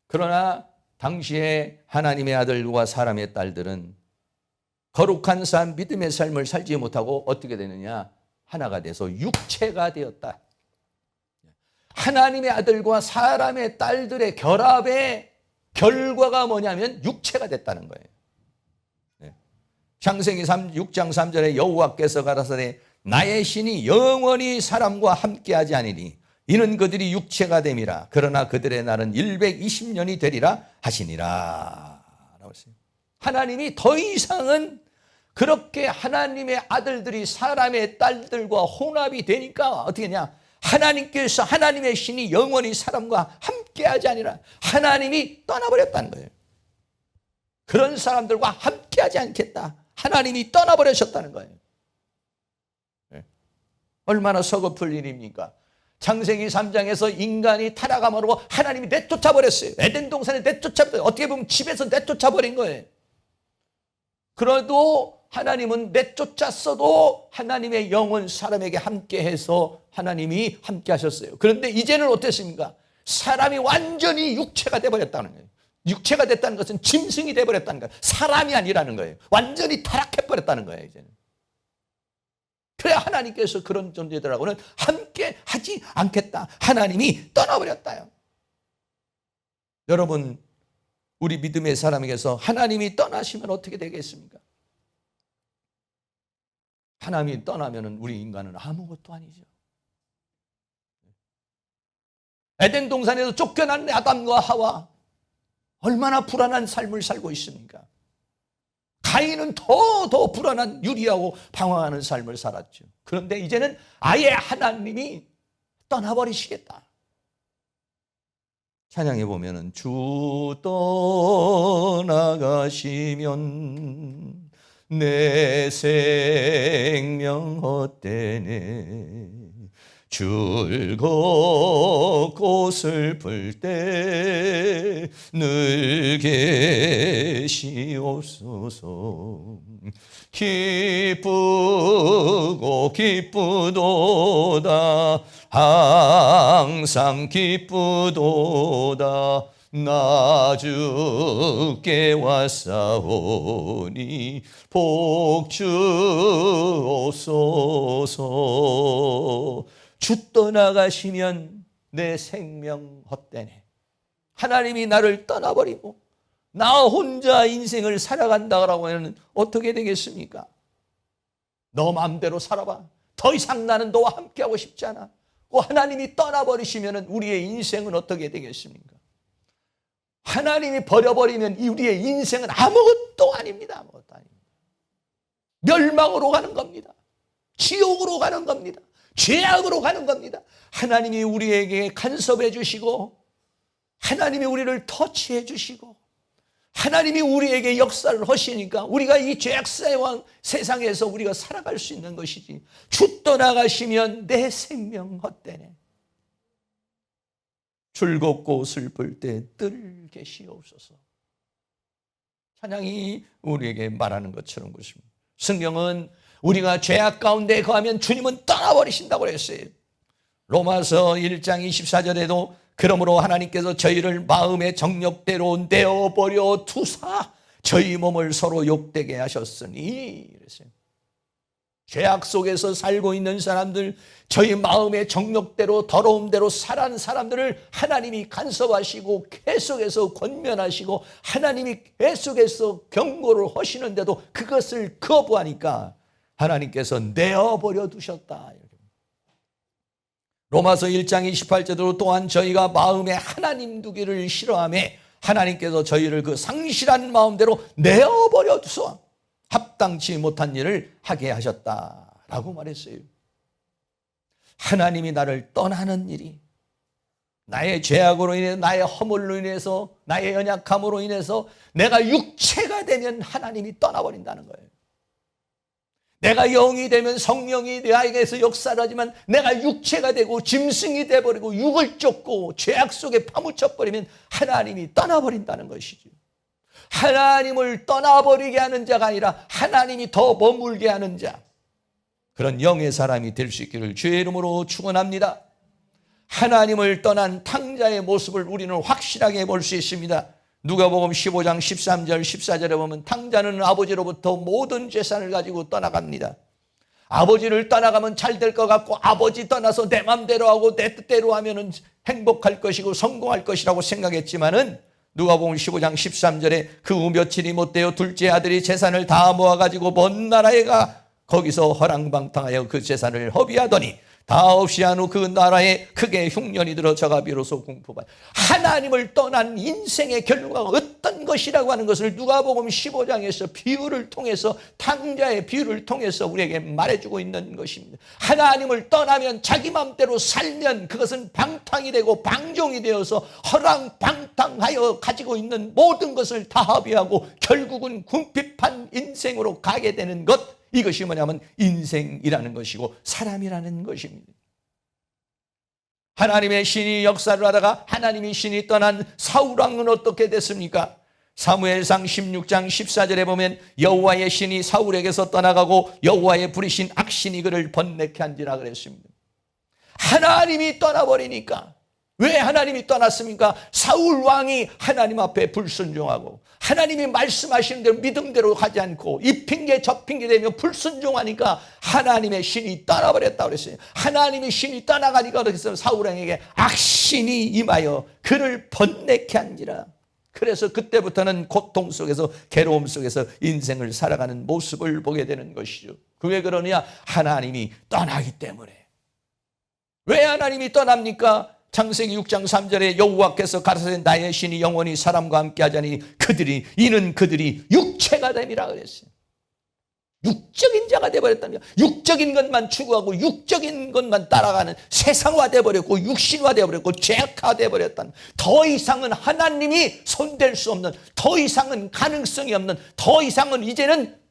Speaker 1: 그러나 당시에 하나님의 아들과 사람의 딸들은 거룩한 삶, 믿음의 삶을 살지 못하고 어떻게 되느냐? 하나가 돼서 육체가 되었다. 하나님의 아들과 사람의 딸들의 결합의 결과가 뭐냐면 육체가 됐다는 거예요. 창세기 6장 3절에 여호와께서 가라사대 나의 신이 영원히 사람과 함께하지 아니니 이는 그들이 육체가 됨이라. 그러나 그들의 날은 120년이 되리라 하시니라. 하나님이 더 이상은 그렇게 하나님의 아들들이 사람의 딸들과 혼합이 되니까 어떻게 하냐? 하나님께서 하나님의 신이 영원히 사람과 함께하지 아니라 하나님이 떠나버렸다는 거예요. 그런 사람들과 함께하지 않겠다. 하나님이 떠나버리셨다는 거예요. 얼마나 서글플 일입니까? 창세기 3장에서 인간이 타락함으로 하나님이 내쫓아버렸어요. 에덴 동산에 내쫓아버렸어요. 어떻게 보면 집에서 내쫓아버린 거예요. 그래도 하나님은 내쫓았어도 하나님의 영은 사람에게 함께해서 하나님이 함께하셨어요. 그런데 이제는 어땠습니까? 사람이 완전히 육체가 돼버렸다는 거예요. 육체가 됐다는 것은 짐승이 돼버렸다는 거예요. 사람이 아니라는 거예요. 완전히 타락해버렸다는 거예요. 이제는. 그래야 하나님께서 그런 존재들하고는 함께 하지 않겠다. 하나님이 떠나버렸다요. 여러분, 우리 믿음의 사람에게서 하나님이 떠나시면 어떻게 되겠습니까? 하나님이 떠나면 우리 인간은 아무것도 아니죠. 에덴 동산에서 쫓겨난 아담과 하와 얼마나 불안한 삶을 살고 있습니까? 가인은 더 불안한, 유리하고 방황하는 삶을 살았죠. 그런데 이제는 아예 하나님이 떠나버리시겠다. 찬양에 보면은 주 떠나가시면 내 생명 헛되네. 즐겁고 슬플 때 늘 계시옵소서. 기쁘고 기쁘도다 항상 기쁘도다 나 주께 왔사오니 복 주옵소서. 주 떠나가시면 내 생명 헛되네. 하나님이 나를 떠나버리고 나 혼자 인생을 살아간다고 하면 어떻게 되겠습니까? 너 마음대로 살아봐. 더 이상 나는 너와 함께하고 싶지 않아. 하나님이 떠나버리시면 우리의 인생은 어떻게 되겠습니까? 하나님이 버려버리면 우리의 인생은 아무것도 아닙니다. 아무것도 아닙니다. 멸망으로 가는 겁니다. 지옥으로 가는 겁니다. 죄악으로 가는 겁니다. 하나님이 우리에게 간섭해 주시고 하나님이 우리를 터치해 주시고 하나님이 우리에게 역사를 하시니까 우리가 이 죄악사의 세상에서 우리가 살아갈 수 있는 것이지. 주 떠나가시면 내 생명 헛되네. 즐겁고 슬플 때 늘 계시옵소서. 찬양이 우리에게 말하는 것처럼 그렇습니다. 성경은 우리가 죄악 가운데 거하면 주님은 떠나버리신다고 그랬어요. 로마서 1장 24절에도 그러므로 하나님께서 저희를 마음의 정욕대로 내어버려 두사 저희 몸을 서로 욕되게 하셨으니 그랬어요. 죄악 속에서 살고 있는 사람들, 저희 마음의 정욕대로 더러움대로 살아가는 사람들을 하나님이 간섭하시고 계속해서 권면하시고 하나님이 계속해서 경고를 하시는데도 그것을 거부하니까 하나님께서 내어버려 두셨다. 로마서 1장 28절로 또한 저희가 마음에 하나님 두기를 싫어하며 하나님께서 저희를 그 상실한 마음대로 내어버려 두소 합당치 못한 일을 하게 하셨다라고 말했어요. 하나님이 나를 떠나는 일이 나의 죄악으로 인해서 나의 허물로 인해서 나의 연약함으로 인해서 내가 육체가 되면 하나님이 떠나버린다는 거예요. 내가 영이 되면 성령이 나에게서 역사를 하지만 내가 육체가 되고 짐승이 되어버리고 육을 쫓고 죄악 속에 파묻혀버리면 하나님이 떠나버린다는 것이죠. 하나님을 떠나버리게 하는 자가 아니라 하나님이 더 머물게 하는 자, 그런 영의 사람이 될 수 있기를 주의 이름으로 축원합니다. 하나님을 떠난 탕자의 모습을 우리는 확실하게 볼 수 있습니다. 누가복음 15장 13절 14절에 보면 탕자는 아버지로부터 모든 재산을 가지고 떠나갑니다. 아버지를 떠나가면 잘 될 것 같고 아버지 떠나서 내 맘대로 하고 내 뜻대로 하면 행복할 것이고 성공할 것이라고 생각했지만은 누가복음 15장 13절에 그 후 며칠이 못되어 둘째 아들이 재산을 다 모아가지고 먼 나라에 가 거기서 허랑방탕하여 그 재산을 허비하더니 다 없이 한 후 그 나라에 크게 흉년이 들어 저가 비로소 궁핍하여. 하나님을 떠난 인생의 결과가 어떤 것이라고 하는 것을 누가복음 15장에서 비유를 통해서 탕자의 비유를 통해서 우리에게 말해주고 있는 것입니다. 하나님을 떠나면 자기 마음대로 살면 그것은 방탕이 되고 방종이 되어서 허랑방탕하여 가지고 있는 모든 것을 다 허비하고 결국은 궁핍한 인생으로 가게 되는 것, 이것이 뭐냐면 인생이라는 것이고 사람이라는 것입니다. 하나님의 신이 역사를 하다가 하나님의 신이 떠난 사울왕은 어떻게 됐습니까? 사무엘상 16장 14절에 보면 여호와의 신이 사울에게서 떠나가고 여호와의 부리신 악신이 그를 번뇌케 한지라 그랬습니다. 하나님이 떠나버리니까. 왜 하나님이 떠났습니까? 사울왕이 하나님 앞에 불순종하고 하나님이 말씀하시는 대로 믿음대로 가지 않고 이 핑계 저 핑계 되며 불순종하니까 하나님의 신이 떠나버렸다고 그랬어요. 하나님의 신이 떠나가니까 그래서 사울왕에게 악신이 임하여 그를 번뇌케 한지라. 그래서 그때부터는 고통 속에서 괴로움 속에서 인생을 살아가는 모습을 보게 되는 것이죠. 왜 그러냐? 하나님이 떠나기 때문에. 왜 하나님이 떠납니까? 창세기 6장 3절에 여호와께서 가라사대 나의 신이 영원히 사람과 함께 하자니 그들이 육체가 됨이라 그랬어요. 육적인 자가 되어버렸다며. 육적인 것만 추구하고 육적인 것만 따라가는 세상화 되어버렸고 육신화 되어버렸고 죄악화 되어버렸다는, 더 이상은 하나님이 손댈 수 없는, 더 이상은 가능성이 없는, 더 이상은 이제는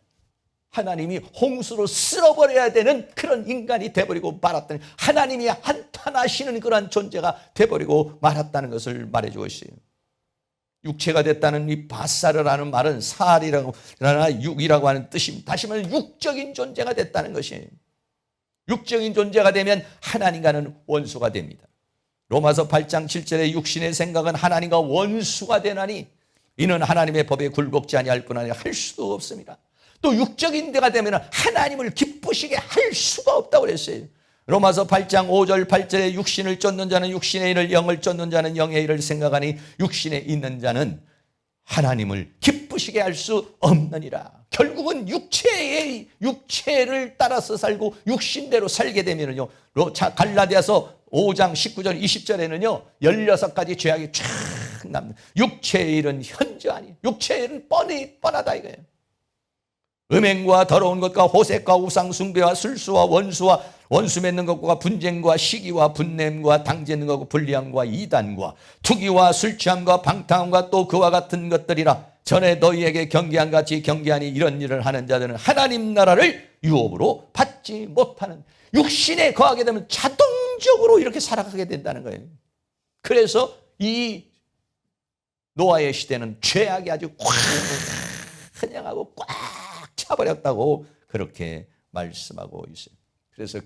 Speaker 1: 하나님이 홍수로 쓸어버려야 되는 그런 인간이 되어버리고 말았다니, 하나님이 한탄하시는 그러한 존재가 되어버리고 말았다는 것을 말해주고 있어요. 육체가 됐다는 이 바사르라는 말은 살이라고, 육이라고 하는 뜻입니다. 다시 말해 육적인 존재가 됐다는 것이에요. 육적인 존재가 되면 하나님과는 원수가 됩니다. 로마서 8장 7절에 육신의 생각은 하나님과 원수가 되나니 이는 하나님의 법에 굴복지 아니할 뿐 아니라 할 수도 없습니다. 또 육적인 데가 되면 하나님을 기쁘시게 할 수가 없다고 그랬어요. 로마서 8장 5절 8절에 육신을 쫓는 자는 육신의 일을, 영을 쫓는 자는 영의 일을 생각하니 육신에 있는 자는 하나님을 기쁘시게 할 수 없느니라. 결국은 육체를 따라서 살고 육신대로 살게 되면요, 갈라디아서 5장 19절 20절에는요 16가지 죄악이 쫙 납니다. 육체의 일은 현저하니, 육체의 일은 뻔하다 이거예요. 음행과 더러운 것과 호색과 우상 숭배와 술수와 원수 맺는 것과 분쟁과 시기와 분냄과 당짓는 것과 불리함과 이단과 투기와 술 취함과 방탕함과 또 그와 같은 것들이라. 전에 너희에게 경계한 같이 경계하니 이런 일을 하는 자들은 하나님 나라를 유업으로 받지 못하는, 육신에 거하게 되면 자동적으로 이렇게 살아가게 된다는 거예요. 그래서 이 노아의 시대는 죄악이 아주 꽉 그냥하고 꽉 차버렸다고 그렇게 말씀하고 있어요. 그래서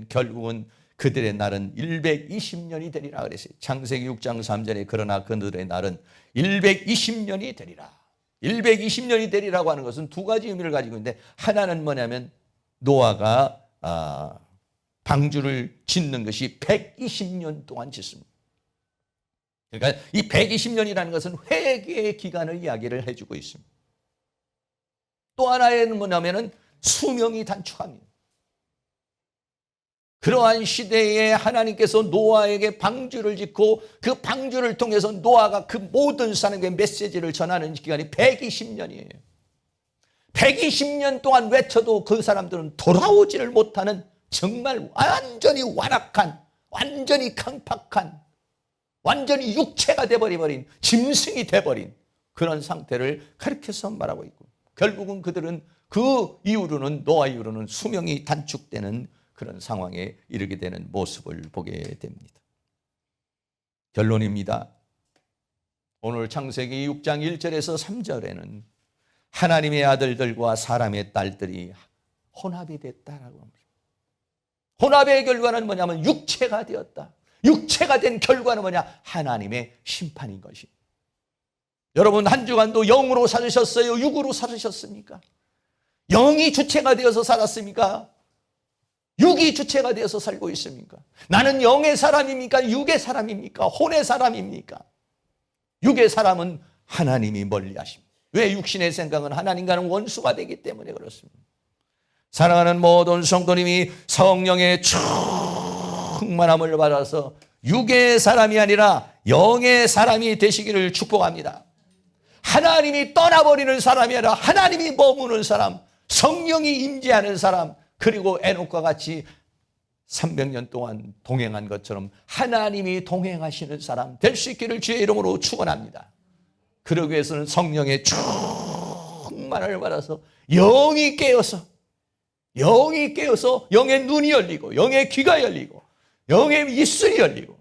Speaker 1: 결국은 그들의 날은 120년이 되리라 그랬어요. 창세기 6장 3절에 그러나 그들의 날은 120년이 되리라. 120년이 되리라고 하는 것은 두 가지 의미를 가지고 있는데, 하나는 뭐냐면 노아가 방주를 짓는 것이 120년 동안 짓습니다. 그러니까 이 120년이라는 것은 회개의 기간을 이야기를 해주고 있습니다. 또 하나는 뭐냐면은 수명이 단축합니다. 그러한 시대에 하나님께서 노아에게 방주를 짓고 그 방주를 통해서 노아가 그 모든 사람에게 메시지를 전하는 기간이 120년이에요. 120년 동안 외쳐도 그 사람들은 돌아오지를 못하는, 정말 완전히 완악한, 완전히 강팍한, 완전히 육체가 돼버린, 짐승이 돼버린 그런 상태를 가리켜서 말하고 있고, 결국은 그들은 그 이후로는, 노아 이후로는 수명이 단축되는 그런 상황에 이르게 되는 모습을 보게 됩니다. 결론입니다. 오늘 창세기 6장 1절에서 3절에는 하나님의 아들들과 사람의 딸들이 혼합이 됐다라고 합니다. 혼합의 결과는 뭐냐면 육체가 되었다. 육체가 된 결과는 뭐냐? 하나님의 심판인 것이. 여러분 한 주간도 영으로 살으셨어요? 육으로 살으셨습니까? 영이 주체가 되어서 살았습니까? 육이 주체가 되어서 살고 있습니까? 나는 영의 사람입니까? 육의 사람입니까? 혼의 사람입니까? 육의 사람은 하나님이 멀리하십니다. 왜? 육신의 생각은 하나님과는 원수가 되기 때문에 그렇습니다. 사랑하는 모든 성도님이 성령의 충만함을 받아서 육의 사람이 아니라 영의 사람이 되시기를 축복합니다. 하나님이 떠나버리는 사람이 아니라 하나님이 머무는 사람, 성령이 임재하는 사람, 그리고 에녹과 같이 300년 동안 동행한 것처럼 하나님이 동행하시는 사람 될 수 있기를 주의 이름으로 축원합니다. 그러기 위해서는 성령의 충만을 받아서 영이 깨어서 영의 눈이 열리고 영의 귀가 열리고 영의 입술이 열리고,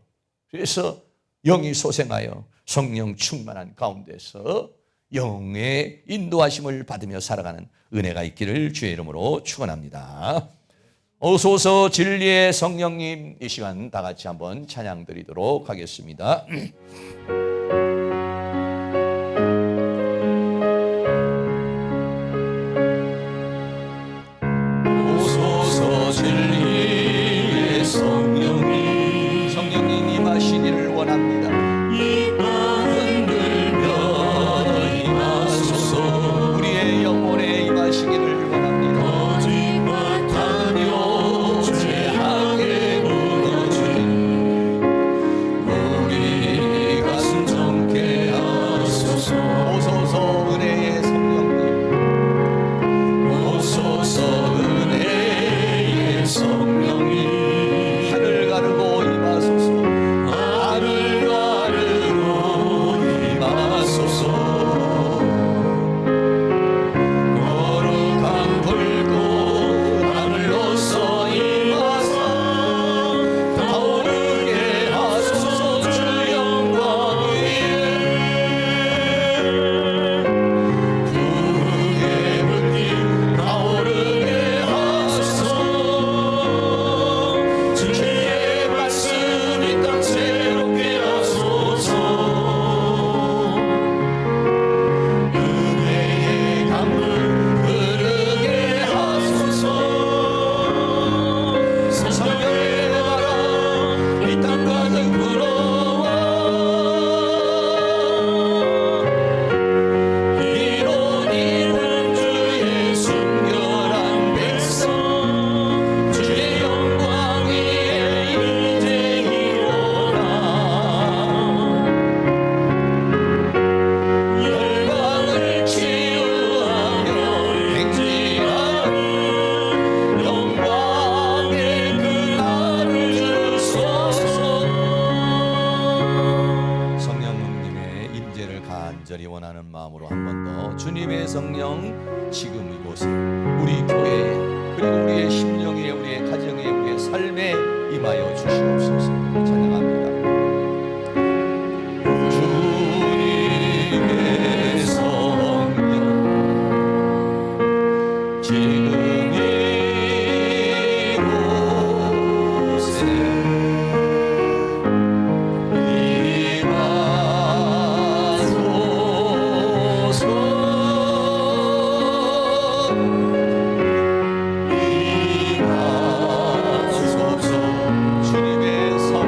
Speaker 1: 그래서 영이 소생하여 성령 충만한 가운데서 영의 인도하심을 받으며 살아가는 은혜가 있기를 주의 이름으로 축원합니다. 어서 오서 진리의 성령님, 이 시간 다 같이 한번 찬양 드리도록 하겠습니다. 오소서 진리의 성령님, 성령님 임하시기를 원합니다. 우리의 영혼에 임하시기를 원합니다. 거짓말하며 죄악에 무너진 오소서 은혜의 성령님,
Speaker 2: 오소서 은혜의 성령님,
Speaker 1: 하늘 가르고 임하소서.
Speaker 2: 하늘 가르고 임하소서. 거룩한 불꽃 하늘로서 임하사 타오르게 하소서. 주 영광 위에 부의 불길 타오르게 하소서. 주의 말씀이 땅 새롭게 하소서. 은혜의 강물 흐르게 하소서. 성령의 바람 이 땅 가득 불어와 이루어지는 주의 순결한 백성, 주의 영광 위에 이제 일어나 열방을 치유하며 행진하는 영광의 그날을 주소서.
Speaker 1: 성령님의 임재를 간절히 원하는 마음으로 한 번 더 주님의 성령 지금 이곳에 우리 교회에 그리고 우리의 심령에 우리의 가정에 우리의 삶에 임하여 주시옵소서. 찬양합니다. 주님의 성령 지금 이곳에 임하소서. 주님의 성령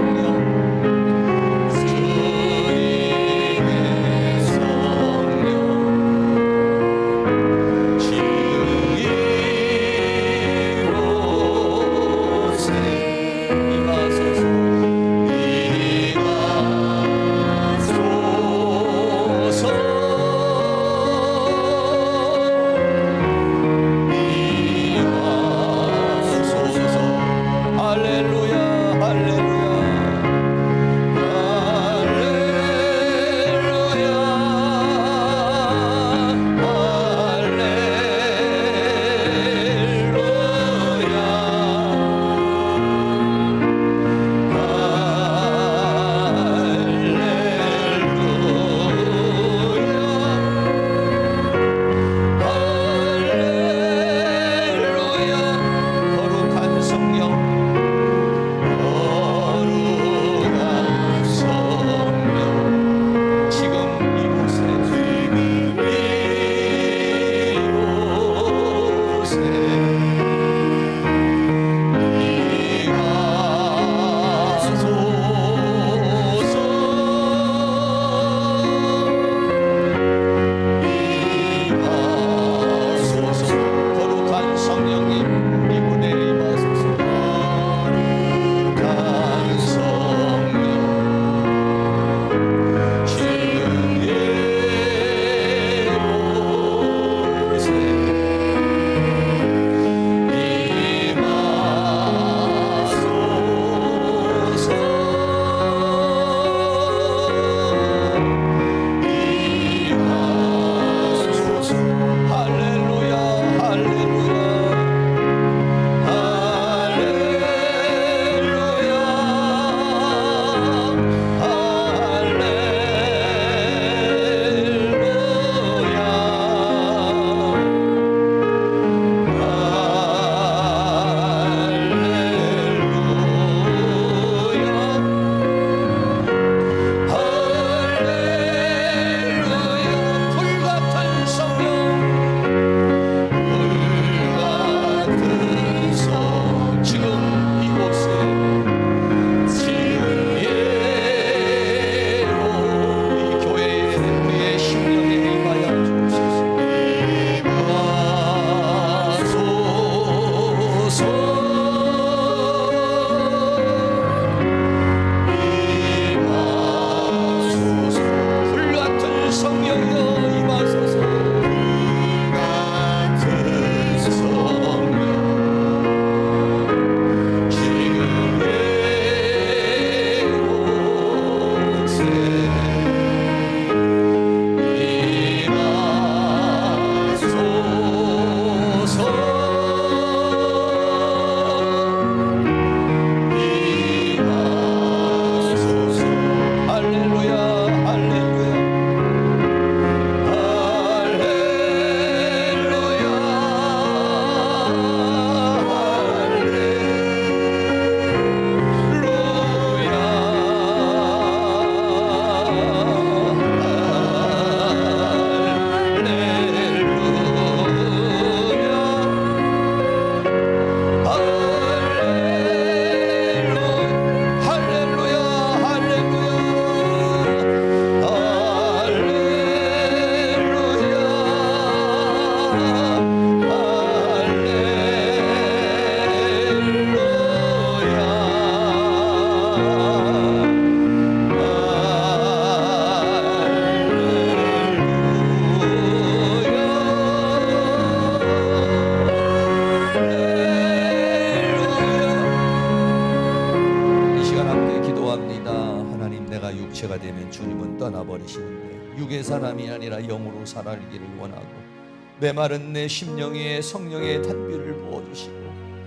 Speaker 1: 사람이 아니라 영으로 살아가기를 원하고, 메마른 내 심령에 성령의 단비를 부어주시고,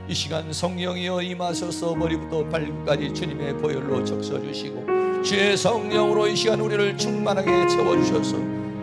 Speaker 1: 이 시간 성령이여 임하셔서 머리부터 발끝까지 주님의 보혈로 적셔주시고, 주의 성령으로 이 시간 우리를 충만하게 채워주셔서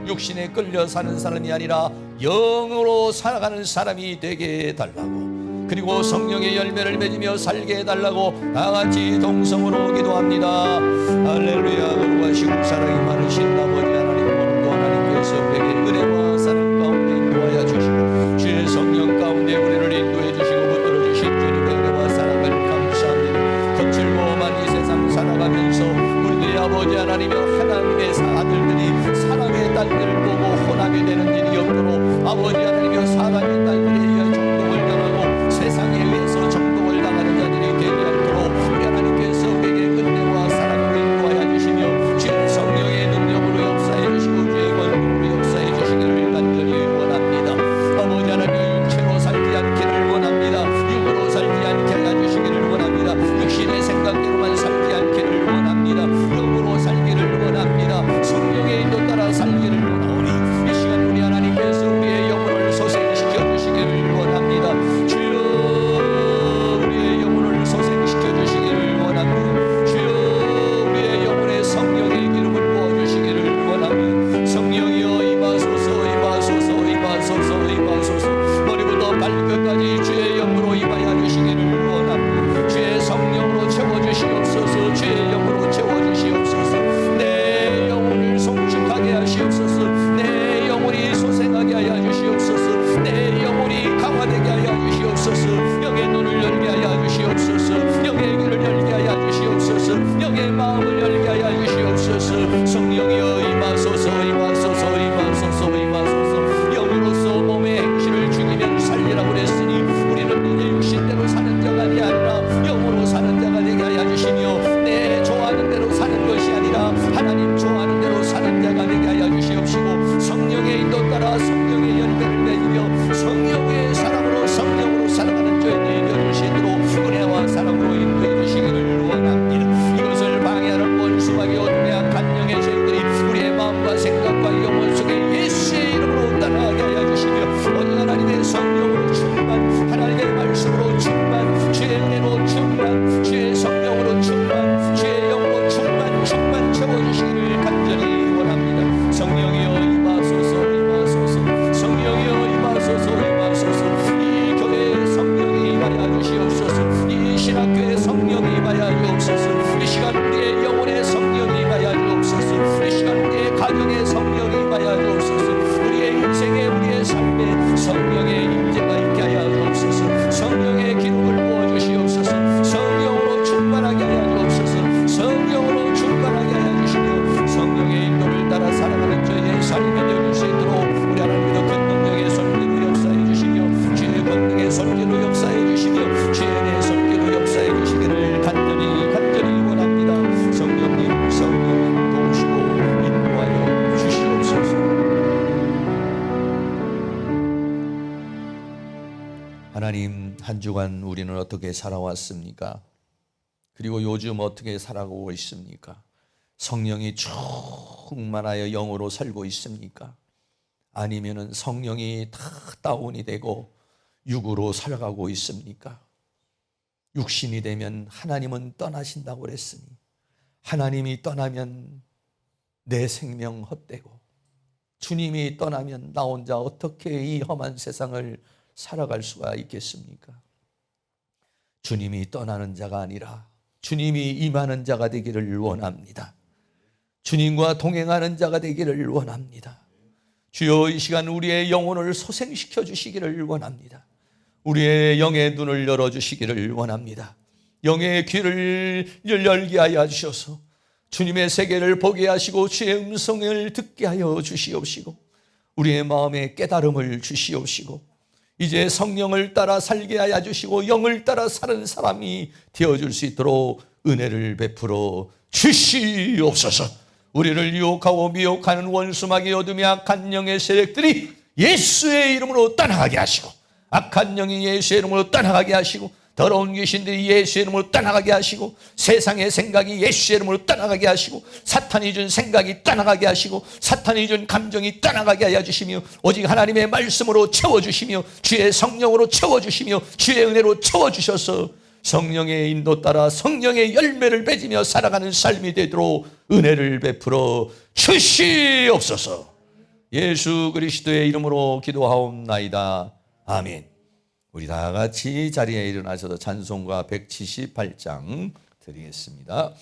Speaker 1: 육신에 끌려 사는 사람이 아니라 영으로 살아가는 사람이 되게 해달라고, 그리고 성령의 열매를 맺으며 살게 해달라고 다같이 동성으로 기도합니다. 할렐루야. 거룩하시고 사랑이 많으신 아버지 하나님, 오늘도 하나님께서 우리에게 은혜와 사랑 가운데 인도하여 주시고 주의 성령 가운데 우리를 인도해 주시고 붙들어 주신 주님의 은혜와 사랑을 감사합니다. 거칠고 험한 이 세상 살아가면서 우리들의 아버지 하나님의 하나님의 아들들이 사랑의 딸들을 보고 혼합이 되는 일이 없도록 아버지 하나님의 사랑의 딸들에 의해 정독을 당하고 세상에 의해서 정독을 당하는 자들이 되지 않도록 우리 하나님께서 우리에게 은혜와 사랑으로 인도하여 주시며 주의 성령의 능력으로 역사해 주시고 주의 권능으로 역사해 주시기를 간절히 원합니다. 아버지 하나님, 육체로 살지 않기를 원합니다. 육으로 살지 않게 하여 주시기를 원합니다. 육신의 생각대로만 살지 않기를 원합니다. 영으로 살기를 원합니다. 성령의 인도 따라 살기를 원하오니 이 시간 우리 하나님께서 우리의 영혼을 소생시켜 주시기를 원합니다. 주여, 우리의 영혼을 소생시켜 주시기를 원합니다. 주여, 우리의 영혼에 성령의 기름을 부어주시기를 원합니다. 성령이여 임하소서, 임하소서, 임하소서, 임하소서. 머리부터 발끝까지 주의 영으로 임하여 주시기를 원합니다. 주의 성령으로 채워주시옵소서. 주의 영으로 채워주시옵소서. 내 영혼을 성축하게 하시옵소서. 내 영혼이 소생하게 하여 주시옵소서. 내 영혼이 강화되게 하여 주시옵소서. 영의 눈을 열게 하여 주시옵소서. 영의 귀를 열게 하여 주시옵소서. 영의 마음을 열게 하여 주시옵소서. 성령이여 임하소서, 임하소서, 임하소서, 임하소서. 영으로서 몸의 행실을 죽이면 살리라고 그랬으니 우리는 이제 육신대로 사는 자가 아니라 영으로 사는 자가 되게 하여 주시며 내 좋아하는 대로 사는 것이 아니라 하나님 좋아하는 대로 사는 자가 되게 하여 주시옵시고 성령의 인도 따라 성령의 열매를 맺으며 성령의 사랑으로 성령으로 살아가는 죄인이 되어주시도록 은혜와 사랑으로 인도해 주시기를 원합니다. 이것을 방해하는 원수마귀 어둠의 악한 영의 죄들이 우리의 마음과 생각과 영혼 속에 예수의 이름으로 따라가게 하여 주시며 오늘 하나님의 성령으로 충만, 하나님의 말씀으로 충만, 주의 은혜로 충만, 주의 성령으로 충만, 주의 영으로 충만, 충만 채워주시기를 간절히 원합니다. 성령이여 임하소서, 임하소서. 성령이여 임하소서, 임하소서. 이 교회에 성령이 임하여 주시옵소서. 이 신학교에 성령이 임하여 주옵소서. 이 시간 우리의 영혼에 성령이 임하여 주옵소서. 이 시간 우리의 가정에 성령이 임하여 주옵소서. 우리의 인생에 우리의 삶에 성령의 임재가 있게 하여 주옵소서. 성령의 기름을 부어주시옵소서. 성령으로 충만하게 하여 주옵소서. 성령으로 충만하게 하여 주시며 성령의 인도를 따라 살아가는 저희의 삶이 되어줄 수 있도록 우리 하나님의 큰 능력의 손길로 역사해 주시며 주의 권능의 손길로 역사해 주시며 주의 은혜의 손길로 역사해 주시기를 간절히 간절히 원합니다. 성령님, 성령님 도우시고 인도하여 주시옵소서. 하나님, 한 주간 우리는 어떻게 살아왔습니까? 그리고 요즘 어떻게 살아가고 있습니까? 성령이 충만하여 영으로 살고 있습니까? 아니면은 성령이 다 다운이 되고 육으로 살아가고 있습니까? 육신이 되면 하나님은 떠나신다고 그랬으니 하나님이 떠나면 내 생명 헛되고 주님이 떠나면 나 혼자 어떻게 이 험한 세상을 살아갈 수가 있겠습니까? 주님이 떠나는 자가 아니라 주님이 임하는 자가 되기를 원합니다. 주님과 동행하는 자가 되기를 원합니다. 주여, 이 시간 우리의 영혼을 소생시켜 주시기를 원합니다. 우리의 영의 눈을 열어주시기를 원합니다. 영의 귀를 열게 하여 주셔서 주님의 세계를 보게 하시고 주의 음성을 듣게 하여 주시옵시고 우리의 마음에 깨달음을 주시옵시고 이제 성령을 따라 살게 하여 주시고 영을 따라 사는 사람이 되어줄 수 있도록 은혜를 베풀어 주시옵소서. 우리를 유혹하고 미혹하는 원수마귀 어둠의 악한 영의 세력들이 예수의 이름으로 떠나가게 하시고 악한 영이 예수의 이름으로 떠나가게 하시고 더러운 귀신들이 예수의 이름으로 떠나가게 하시고, 세상의 생각이 예수의 이름으로 떠나가게 하시고, 사탄이 준 생각이 떠나가게 하시고, 사탄이 준 감정이 떠나가게 하여 주시며, 오직 하나님의 말씀으로 채워주시며, 주의 성령으로 채워주시며, 주의 은혜로 채워주셔서 성령의 인도 따라 성령의 열매를 맺으며 살아가는 삶이 되도록 은혜를 베풀어 주시옵소서. 예수 그리스도의 이름으로 기도하옵나이다. 아멘. 우리 다 같이 자리에 일어나셔서 찬송가 178장 드리겠습니다.